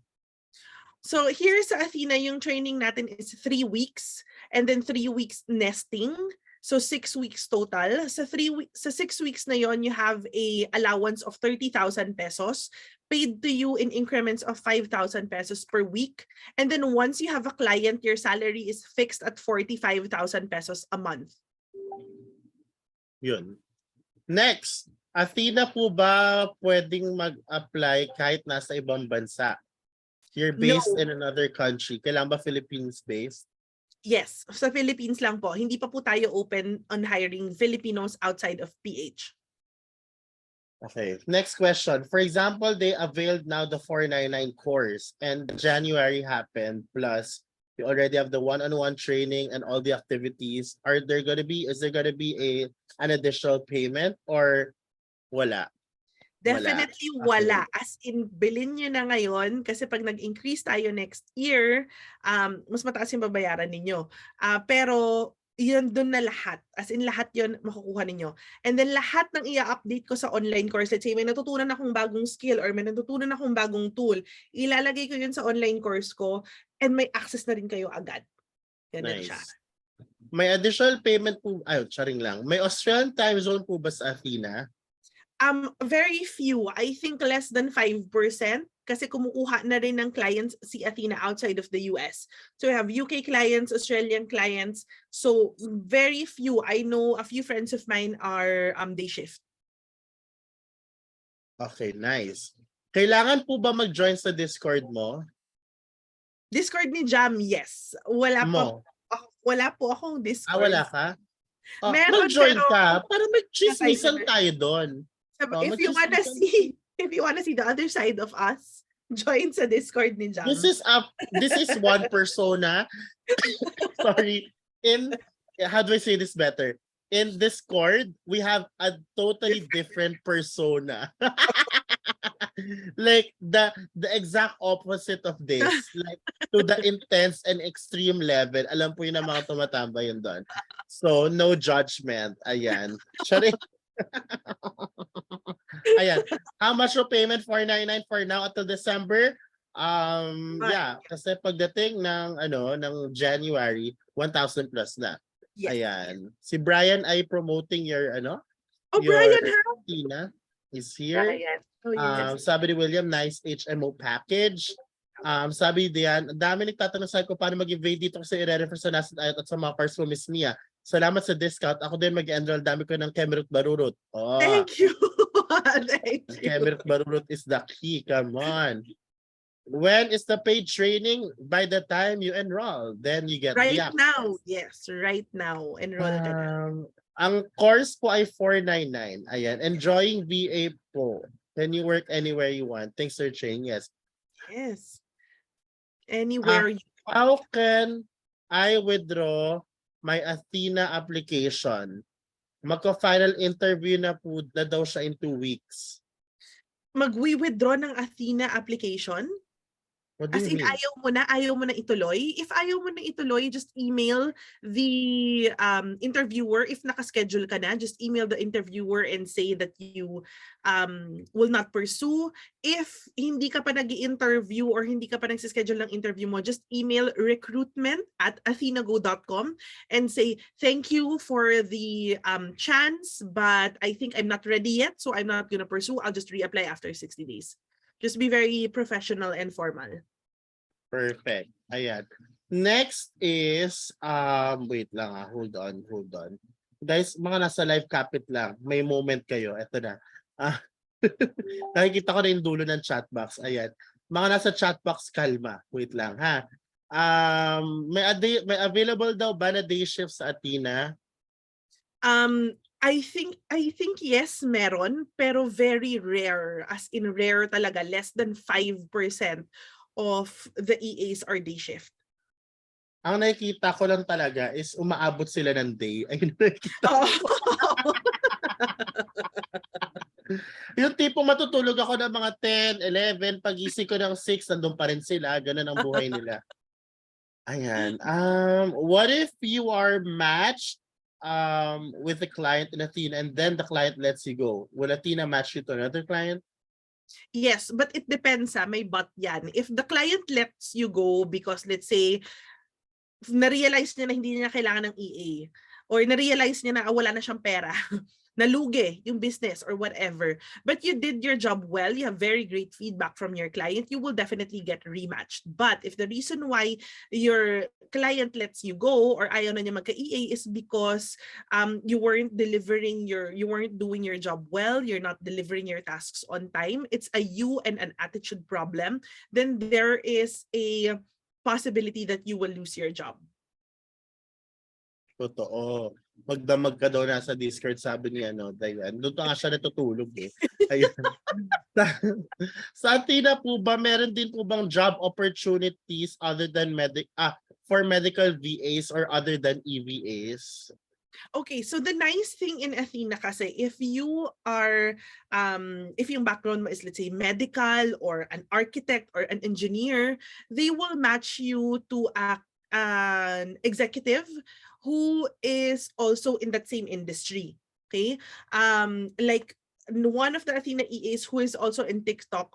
So here sa Athena, yung training natin is 3 weeks and then 3 weeks nesting. So 6 weeks total. Sa 6 weeks na yon, you have a allowance of 30,000 pesos paid to you in increments of 5,000 pesos per week. And then once you have a client, your salary is fixed at 45,000 pesos a month. Yun. Next, Athena po ba pwedeng mag-apply kahit nasa ibang bansa? You're based No. in another country. Kailangan ba Philippines-based? Yes, sa Philippines lang po. Hindi pa po tayo open on hiring Filipinos outside of PH. Okay. Next question. For example, they availed now the 499 course and January happened plus you already have the one-on-one training and all the activities. Is there gonna be an additional payment or wala? Definitely wala. As in, bilhin nyo na ngayon kasi pag nag-increase tayo next year, mas mataas yung babayaran ninyo. Pero yun dun na lahat. As in, lahat yun makukuha ninyo. And then lahat ng i-update ko sa online course, let's say may natutunan akong bagong skill or may natutunan akong bagong tool, ilalagay ko yun sa online course ko and may access na rin kayo agad. Ganun siya. Nice. May additional payment po, charing lang. May Australian time zone po ba sa Athena? Very few. I think less than 5% kasi kumukuha na rin ng clients si Athena outside of the US. So we have UK clients, Australian clients. So very few. I know a few friends of mine are day shift. Okay, nice. Kailangan po ba mag-join sa Discord mo? Discord ni Jam, yes. Wala po akong Discord. Wala ka? Meron, mag-join pero ka para mag-chismisan tayo doon. If you wanna see the other side of us, join sa Discord ni Jam. This is one persona. Sorry. How do I say this better? In Discord, we have a totally different persona. Like the exact opposite of this. Like to the intense and extreme level. Alam po yun ang mga tumatambay yun doon. So, no judgment. Ayan. Sorry. Ayan. How much your payment? 499 for now until December? Yeah, kasi pagdating ng January, 1,000 plus na. Yes. Ayan. Si Brian ay promoting your Brian, Tina is here. Brian. Oh, yes. Sabi ni William, nice HMO package. Sabi diyan, ang dami nagtatanong sa akin kung paano mag-evade dito kasi i-refer sa Nasdaq Ayat at sa mga cars ko, Miss Mia. Salamat sa discount. Ako din mag-enroll. Dami ko ng Kemerut Barurut. Oh, Thank you. Thank you. Kemerut Barurut is the key. Come on. When is the paid training? By the time you enroll, then you get the Right access. now. Yes, right now. Enroll ka na. Ang course po ay 499. Ayan. Enjoying VA po. Can you work anywhere you want? Thanks for sharing. Yes. Yes. Anywhere you How can I withdraw my Athena application? Magka-final interview na po na daw siya in 2 weeks. mag-withdraw ng Athena application? What do As you in, mean? ayaw mo na ituloy? If ayaw mo na ituloy, just email the interviewer. If nakaschedule ka na, just email the interviewer and say that you will not pursue. If hindi ka pa nag-i-interview or hindi ka pa nagsischedule ng interview mo, just email recruitment@athenago.com and say, thank you for the chance, but I think I'm not ready yet, so I'm not gonna pursue. I'll just reapply after 60 days. Just be very professional and formal. Perfect. Ayan. Next is, wait lang hold on. Guys, mga nasa live capit lang, may moment kayo. Ito na. Nakikita ko na yung dulo ng chat box. Ayan. Mga nasa chat box, kalma. Wait lang, ha. May available daw ba na day shift sa Athena? I think yes, meron, pero very rare. As in rare talaga, less than 5% of the EAs are day shift. Ang nakikita ko lang talaga is umaabot sila ng day. Ayun nakikita ko. Yung tipong matutulog ako ng mga 10, 11, pagising ko ng 6, nandun pa rin sila. Ganun ang buhay nila. Ayan. What if you are matched with the client in Athena and then the client lets you go? Will Athena match you to another client? Yes, but it depends may but yan. If the client lets you go because let's say na-realize niya na hindi niya kailangan ng EA or na-realize niya na wala na siyang pera, nalugi yung business or whatever, but you did your job well, you have very great feedback from your client, you will definitely get rematched. But if the reason why your client lets you go or ayaw na niya magka-EA is because you weren't doing your job well, you're not delivering your tasks on time, it's a you and an attitude problem, then there is a possibility that you will lose your job. Totoo. Magdamag ka daw nasa Discord, sabi ni Dayan. Doon nga siya natutulog eh. Ayun. Sa Athena po ba, meron din po bang job opportunities other than for medical VAs or other than EVAs? Okay, so the nice thing in Athena kasi, if you are, if yung background mo is, let's say, medical or an architect or an engineer, they will match you to an executive who is also in that same industry. Okay, like one of the Athena EAs who is also on TikTok,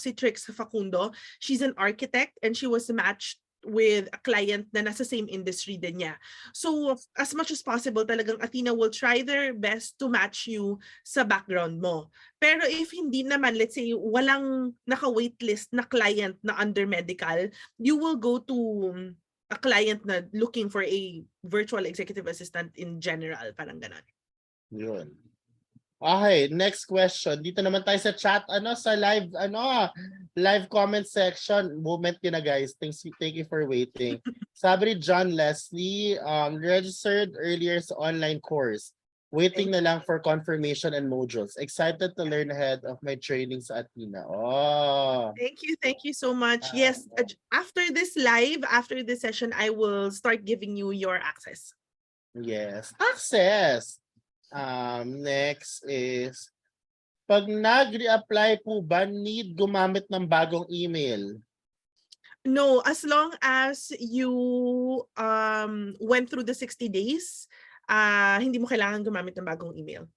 si Trix Facundo, she's an architect and she was matched with a client na nasa same industry din niya. So as much as possible, talagang Athena will try their best to match you sa background mo. Pero if hindi naman, let's say walang naka-waitlist na client na under medical, you will go to a client na looking for a virtual executive assistant in general, parang ganon. Yun. Okay, next question. Dito naman tayo sa chat, sa live comment section. Moment yun na guys. Thank you for waiting. Sabi ni John Leslie, registered earlier sa online course. Waiting na lang for confirmation and modules. Excited to learn ahead of my training sa Athena. Oh. Thank you so much. Yes, after this session, I will start giving you your access. Yes, access. Next is, pag nag-reapply po ba, need gumamit ng bagong email? No, as long as you went through the 60 days, hindi mo kailangan gumamit ng bagong email.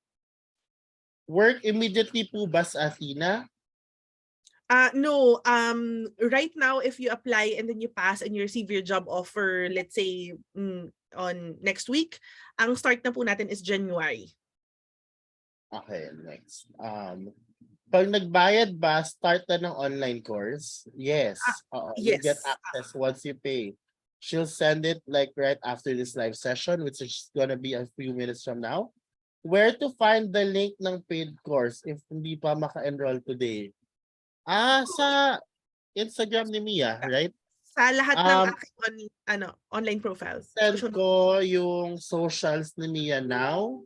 Work immediately po ba sa Athena? No, right now, if you apply and then you pass and you receive your job offer, let's say on next week, ang start na po natin is January. Okay, next. Pag nagbayad ba, start na ng online course? Ah, Yes. You'll get yes. access once you pay. She'll send it like right after this live session, which is gonna be a few minutes from now. Where to find the link ng paid course if hindi pa maka-enroll today? Sa Instagram ni Mia, right? Sa lahat ng Um, aking online profiles. send Social ko yung socials ni Mia now.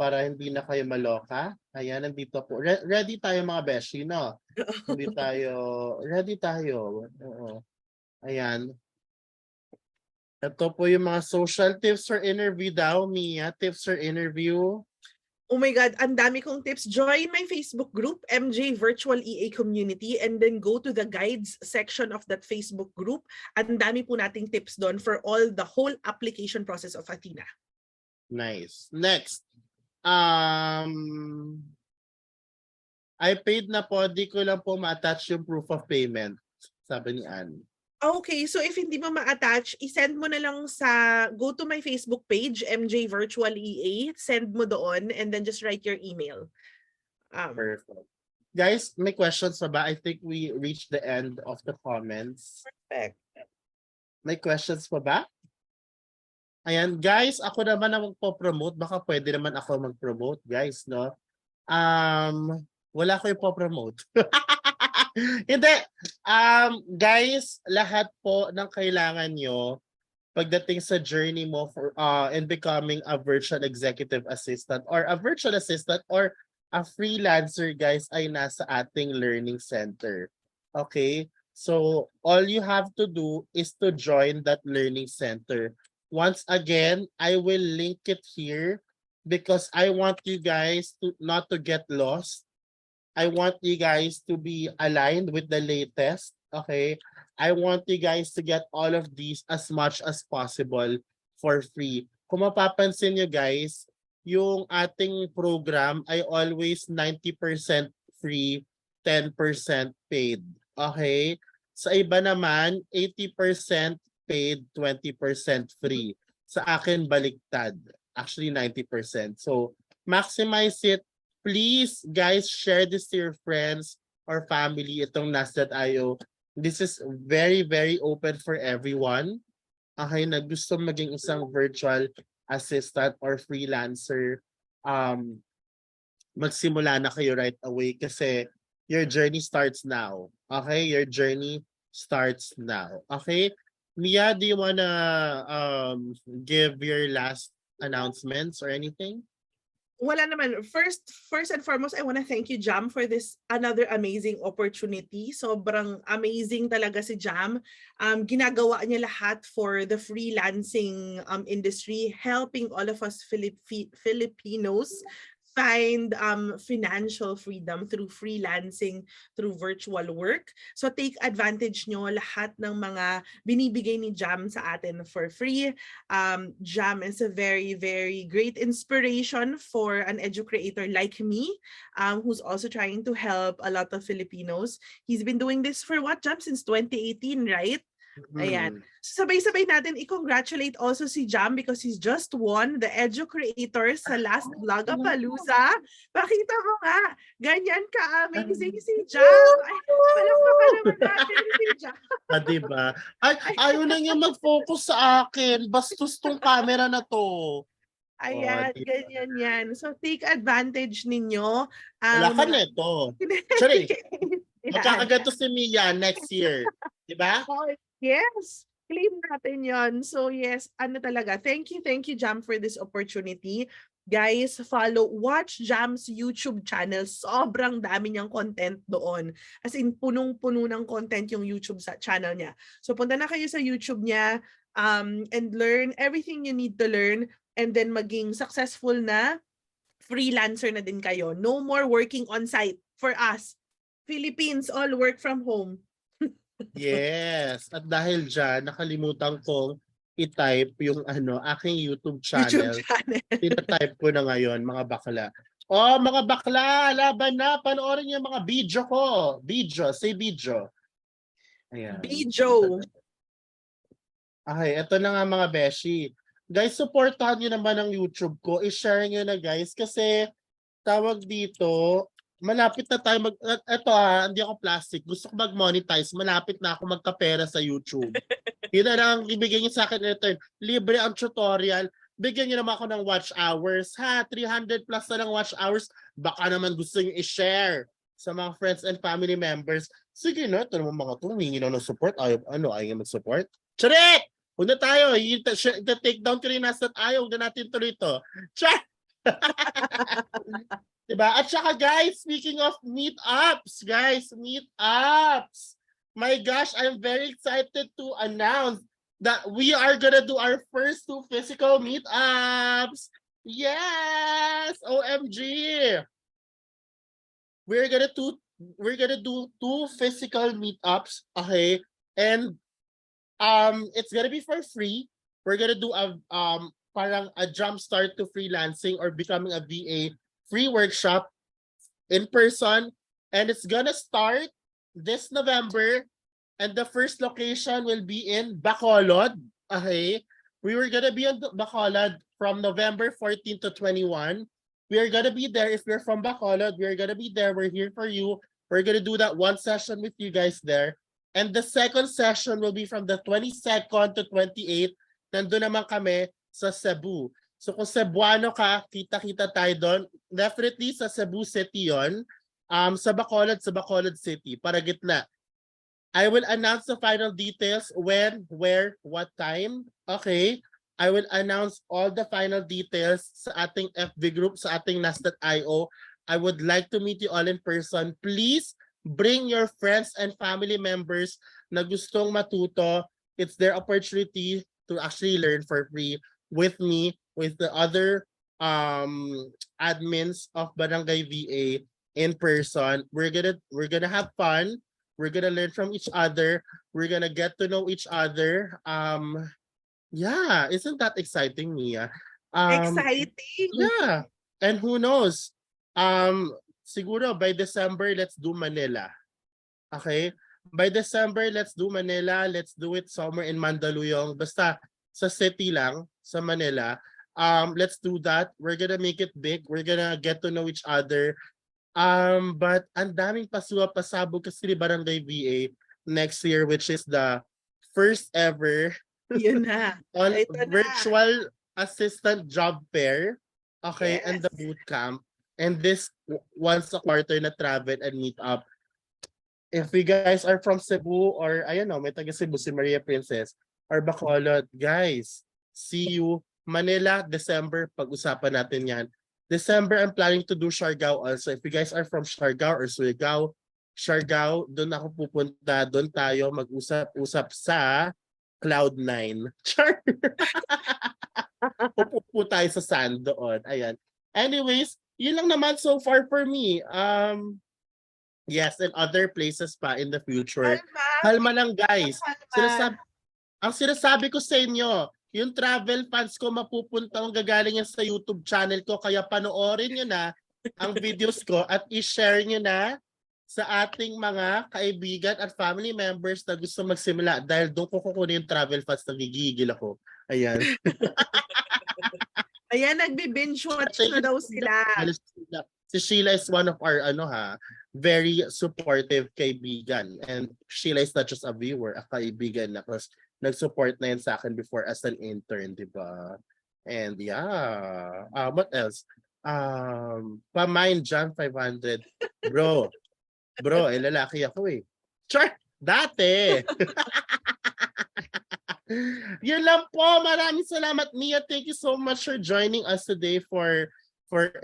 Para hindi na kayo maloka. Ayan, nandito po. Ready tayo mga beshi, no? Hindi tayo, ready tayo. Oo. Ayan. Ito po yung mga social tips for interview daw, Mia. Tips for interview. Oh my God, ang dami kong tips. Join my Facebook group, MJ Virtual EA Community, and then go to the guides section of that Facebook group. Ang dami po nating tips doon for the whole application process of Athena. Nice. Next. I paid na po, di ko lang po ma-attach yung proof of payment. Sabi ni Anne. Okay, so if hindi mo ma-attach, isend mo na lang go to my Facebook page, MJ Virtual EA, send mo doon, and then just write your email. Perfect. Guys, may questions pa ba? I think we reached the end of the comments. Perfect. May questions pa ba? Ayan, guys, ako naman ang magpo-promote. Baka pwede naman ako mag-promote, guys, no? Wala ko yung po-promote. Hindi. Guys, lahat po ng kailangan nyo pagdating sa journey mo in becoming a virtual executive assistant or a virtual assistant or a freelancer, guys, ay nasa ating learning center. Okay? So, all you have to do is to join that learning center. Once again, I will link it here because I want you guys to not to get lost. I want you guys to be aligned with the latest, okay? I want you guys to get all of these as much as possible for free. Kung mapapansin nyo guys, yung ating program ay always 90% free, 10% paid. Okay? Sa iba naman, 80% paid, 20% free. Sa akin, baliktad. Actually, 90%. So, maximize it. Please, guys, share this to your friends or family. Itong Nas.io. This is very, very open for everyone. Okay, na gusto maging isang virtual assistant or freelancer. Magsimula na kayo right away kasi your journey starts now. Okay, your journey starts now. Okay, Mia, do you wanna give your last announcements or anything? Wala naman. First and foremost, I want to thank you, Jam, for this another amazing opportunity. Sobrang amazing talaga si Jam. Ginagawa niya lahat for the freelancing industry, helping all of us Filipinos find financial freedom through freelancing, through virtual work. So take advantage nyo lahat ng mga binibigay ni Jam sa atin for free. Jam is a very, very great inspiration for an educator like me, who's also trying to help a lot of Filipinos. He's been doing this for what, Jam? Since 2018, right? Ayan. Sabay-sabay natin i-congratulate also si Jam because he's just won the Edu Creator sa last Vlogapalooza. Pakita mo nga, ganyan ka-amazing si Jam. Ay, palakpakan naman natin si Jam. Diba? Ayaw na niya mag-focus sa akin. Bastos tong camera na to. Ayan, Diba? ganyan yan. So take advantage ninyo. Wala ka na ito. Sorry. Magkakaganto si Mia next year. Diba? Yes, claim natin yon. So yes, ano talaga. Thank you, Jam, for this opportunity. Guys, watch Jam's YouTube channel. Sobrang dami niyang content doon. As in, punong-puno ng content yung YouTube sa channel niya. So punta na kayo sa YouTube niya and learn everything you need to learn and then maging successful na freelancer na din kayo. No more working on site for us. Philippines, all work from home. Yes. At dahil dyan, nakalimutan kong i-type yung aking YouTube channel. Tina-type ko na ngayon, mga bakla. Oh, mga bakla, laban na. Panoorin niyo mga video ko. Video, say video. Ayan. Video. Okay, ito na nga mga beshi. Guys, supportahan niyo naman ang YouTube ko. I-share niyo na guys kasi tawag dito, malapit na tayo eto hindi ako plastic. Gusto ko mag-monetize. Malapit na ako magkapera sa YouTube. Yun na lang ibigay niyo sa akin in return. Libre ang tutorial. Bigyan niyo naman ako ng watch hours. 300 plus na lang watch hours. Baka naman gusto niyo i-share sa mga friends and family members. Sige na, ito naman mga tumingi na ng support. Ayaw mag-support? Charik! Huwag na tayo. Take down ko rin nasa ayaw. Huwag na natin tuloy ito. Charik! Diba? At saka guys, speaking of meetups, my gosh, I'm very excited to announce that we are gonna do our first 2 physical meetups. Yes! OMG! We're gonna do 2 physical meetups, okay? And it's gonna be for free. We're gonna do a parang a jump start to freelancing or becoming a VA free workshop in person, and it's gonna start this November, and the first location will be in Bacolod. Okay, we were gonna be in Bacolod from November 14 to 21. We are gonna be there. If you're from Bacolod, we're gonna be there. We're here for you. We're gonna do that one session with you guys there, and the second session will be from the 22nd to 28th. Nandun naman kami sa Cebu. So kung Cebuano ka, kita-kita tayo doon. Definitely sa Cebu City yon. Sa Bacolod City, para gitna. I will announce the final details when, where, what time. Okay? I will announce all the final details sa ating FB group, sa ating nas.io. I would like to meet you all in person. Please bring your friends and family members na gustong matuto. It's their opportunity to actually learn for free with me, with the other admins of Barangay VA in person. We're gonna have fun. We're gonna learn from each other. We're gonna get to know each other. Yeah, isn't that exciting, Mia? Exciting. Yeah, and who knows? Siguro by December, let's do Manila. Okay? By December, let's do Manila. Let's do it somewhere in Mandaluyong. Basta sa city lang, sa Manila. Let's do that. We're gonna make it big. We're gonna get to know each other. But ang daming pasabog kasi ni Barangay VA next year, which is the first ever Yun na. on Ito na. virtual assistant job fair. Okay, and the Yes. boot camp. And this once a quarter na travel and meet up. If you guys are from Cebu or ayan may taga Cebu si Maria Princess or Bacolod, guys, see you. Manila, December, pag-usapan natin yan. December, I'm planning to do Siargao also. If you guys are from Siargao or Siargao, doon ako pupunta. Doon tayo mag-usap-usap sa Cloud9. Char! Pupupo tayo sa sand doon. Ayan. Anyways, yun lang naman so far for me. Yes, and other places pa in the future. Kalma lang, guys. Ang sinasabi ko sa inyo, yung travel funds ko mapupunta ang gagaling yan sa YouTube channel ko, kaya panoorin nyo na ang videos ko at i-share nyo na sa ating mga kaibigan at family members na gusto magsimula dahil doon ko kukunin yung travel funds na gigigil ako. Ayan. Ayan, nagbi-binge watch na daw sila. Si Sheila is one of our very supportive kaibigan, and Sheila is not just a viewer, a kaibigan na kasi nag-support na yan sa akin before as an intern, di ba? And yeah, what else? Pamain Jam 500. Bro, lalaki ako eh. Char! Dati! Yun lang po. Maraming salamat, Mia. Thank you so much for joining us today for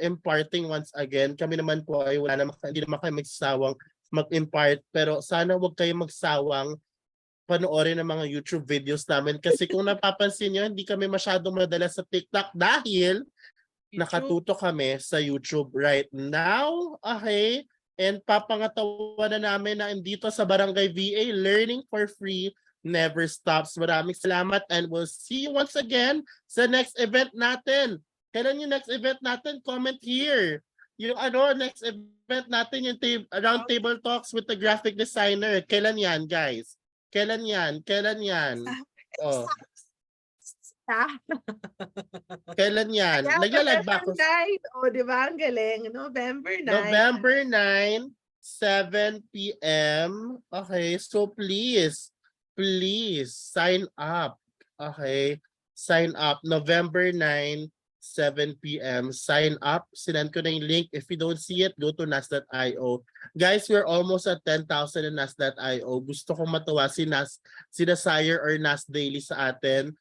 imparting once again. Kami naman po ay hindi naman kayo magsasawang mag-impart, pero sana huwag kayo magsawang panoorin ang mga YouTube videos namin kasi kung napapansin nyo, hindi kami masyadong madala sa TikTok dahil nakatuto kami sa YouTube right now. Okay? And papangatawa na namin na dito sa Barangay VA, learning for free never stops. Maraming salamat and we'll see you once again sa next event natin. Kailan yung next event natin? Comment here. Yung next event natin, yung round table talks with the graphic designer. Kailan yan, guys? Kailan yan? Oh. Ah, Kailan yan? yeah, Nagla-live ba November ako? 9. O, di ba? Ang galing. November 9. November 9, 7 p.m. Okay, so please sign up. Okay, sign up. November 9, 7 p.m. Sign up. Sinend ko na yung link. If you don't see it, go to nas.io. Guys, we're almost at 10,000 in nas.io. Gusto kong matuwa si Nasire or Nas Daily sa atin.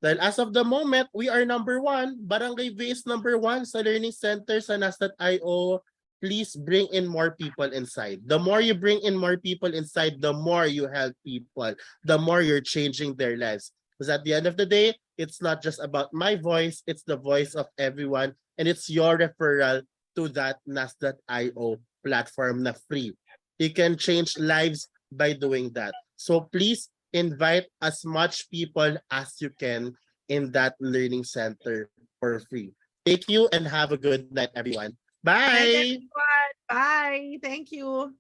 Dahil as of the moment, we are number one. Barangay VA is number one sa learning center sa nas.io. Please bring in more people inside. The more you bring in more people inside, the more you help people, the more you're changing their lives. Because at the end of the day, it's not just about my voice, it's the voice of everyone, and it's your referral to that nas.io platform na free. You can change lives by doing that. So please invite as much people as you can in that learning center for free. Thank you and have a good night, everyone. Night, Bye! everyone. Bye. Thank you.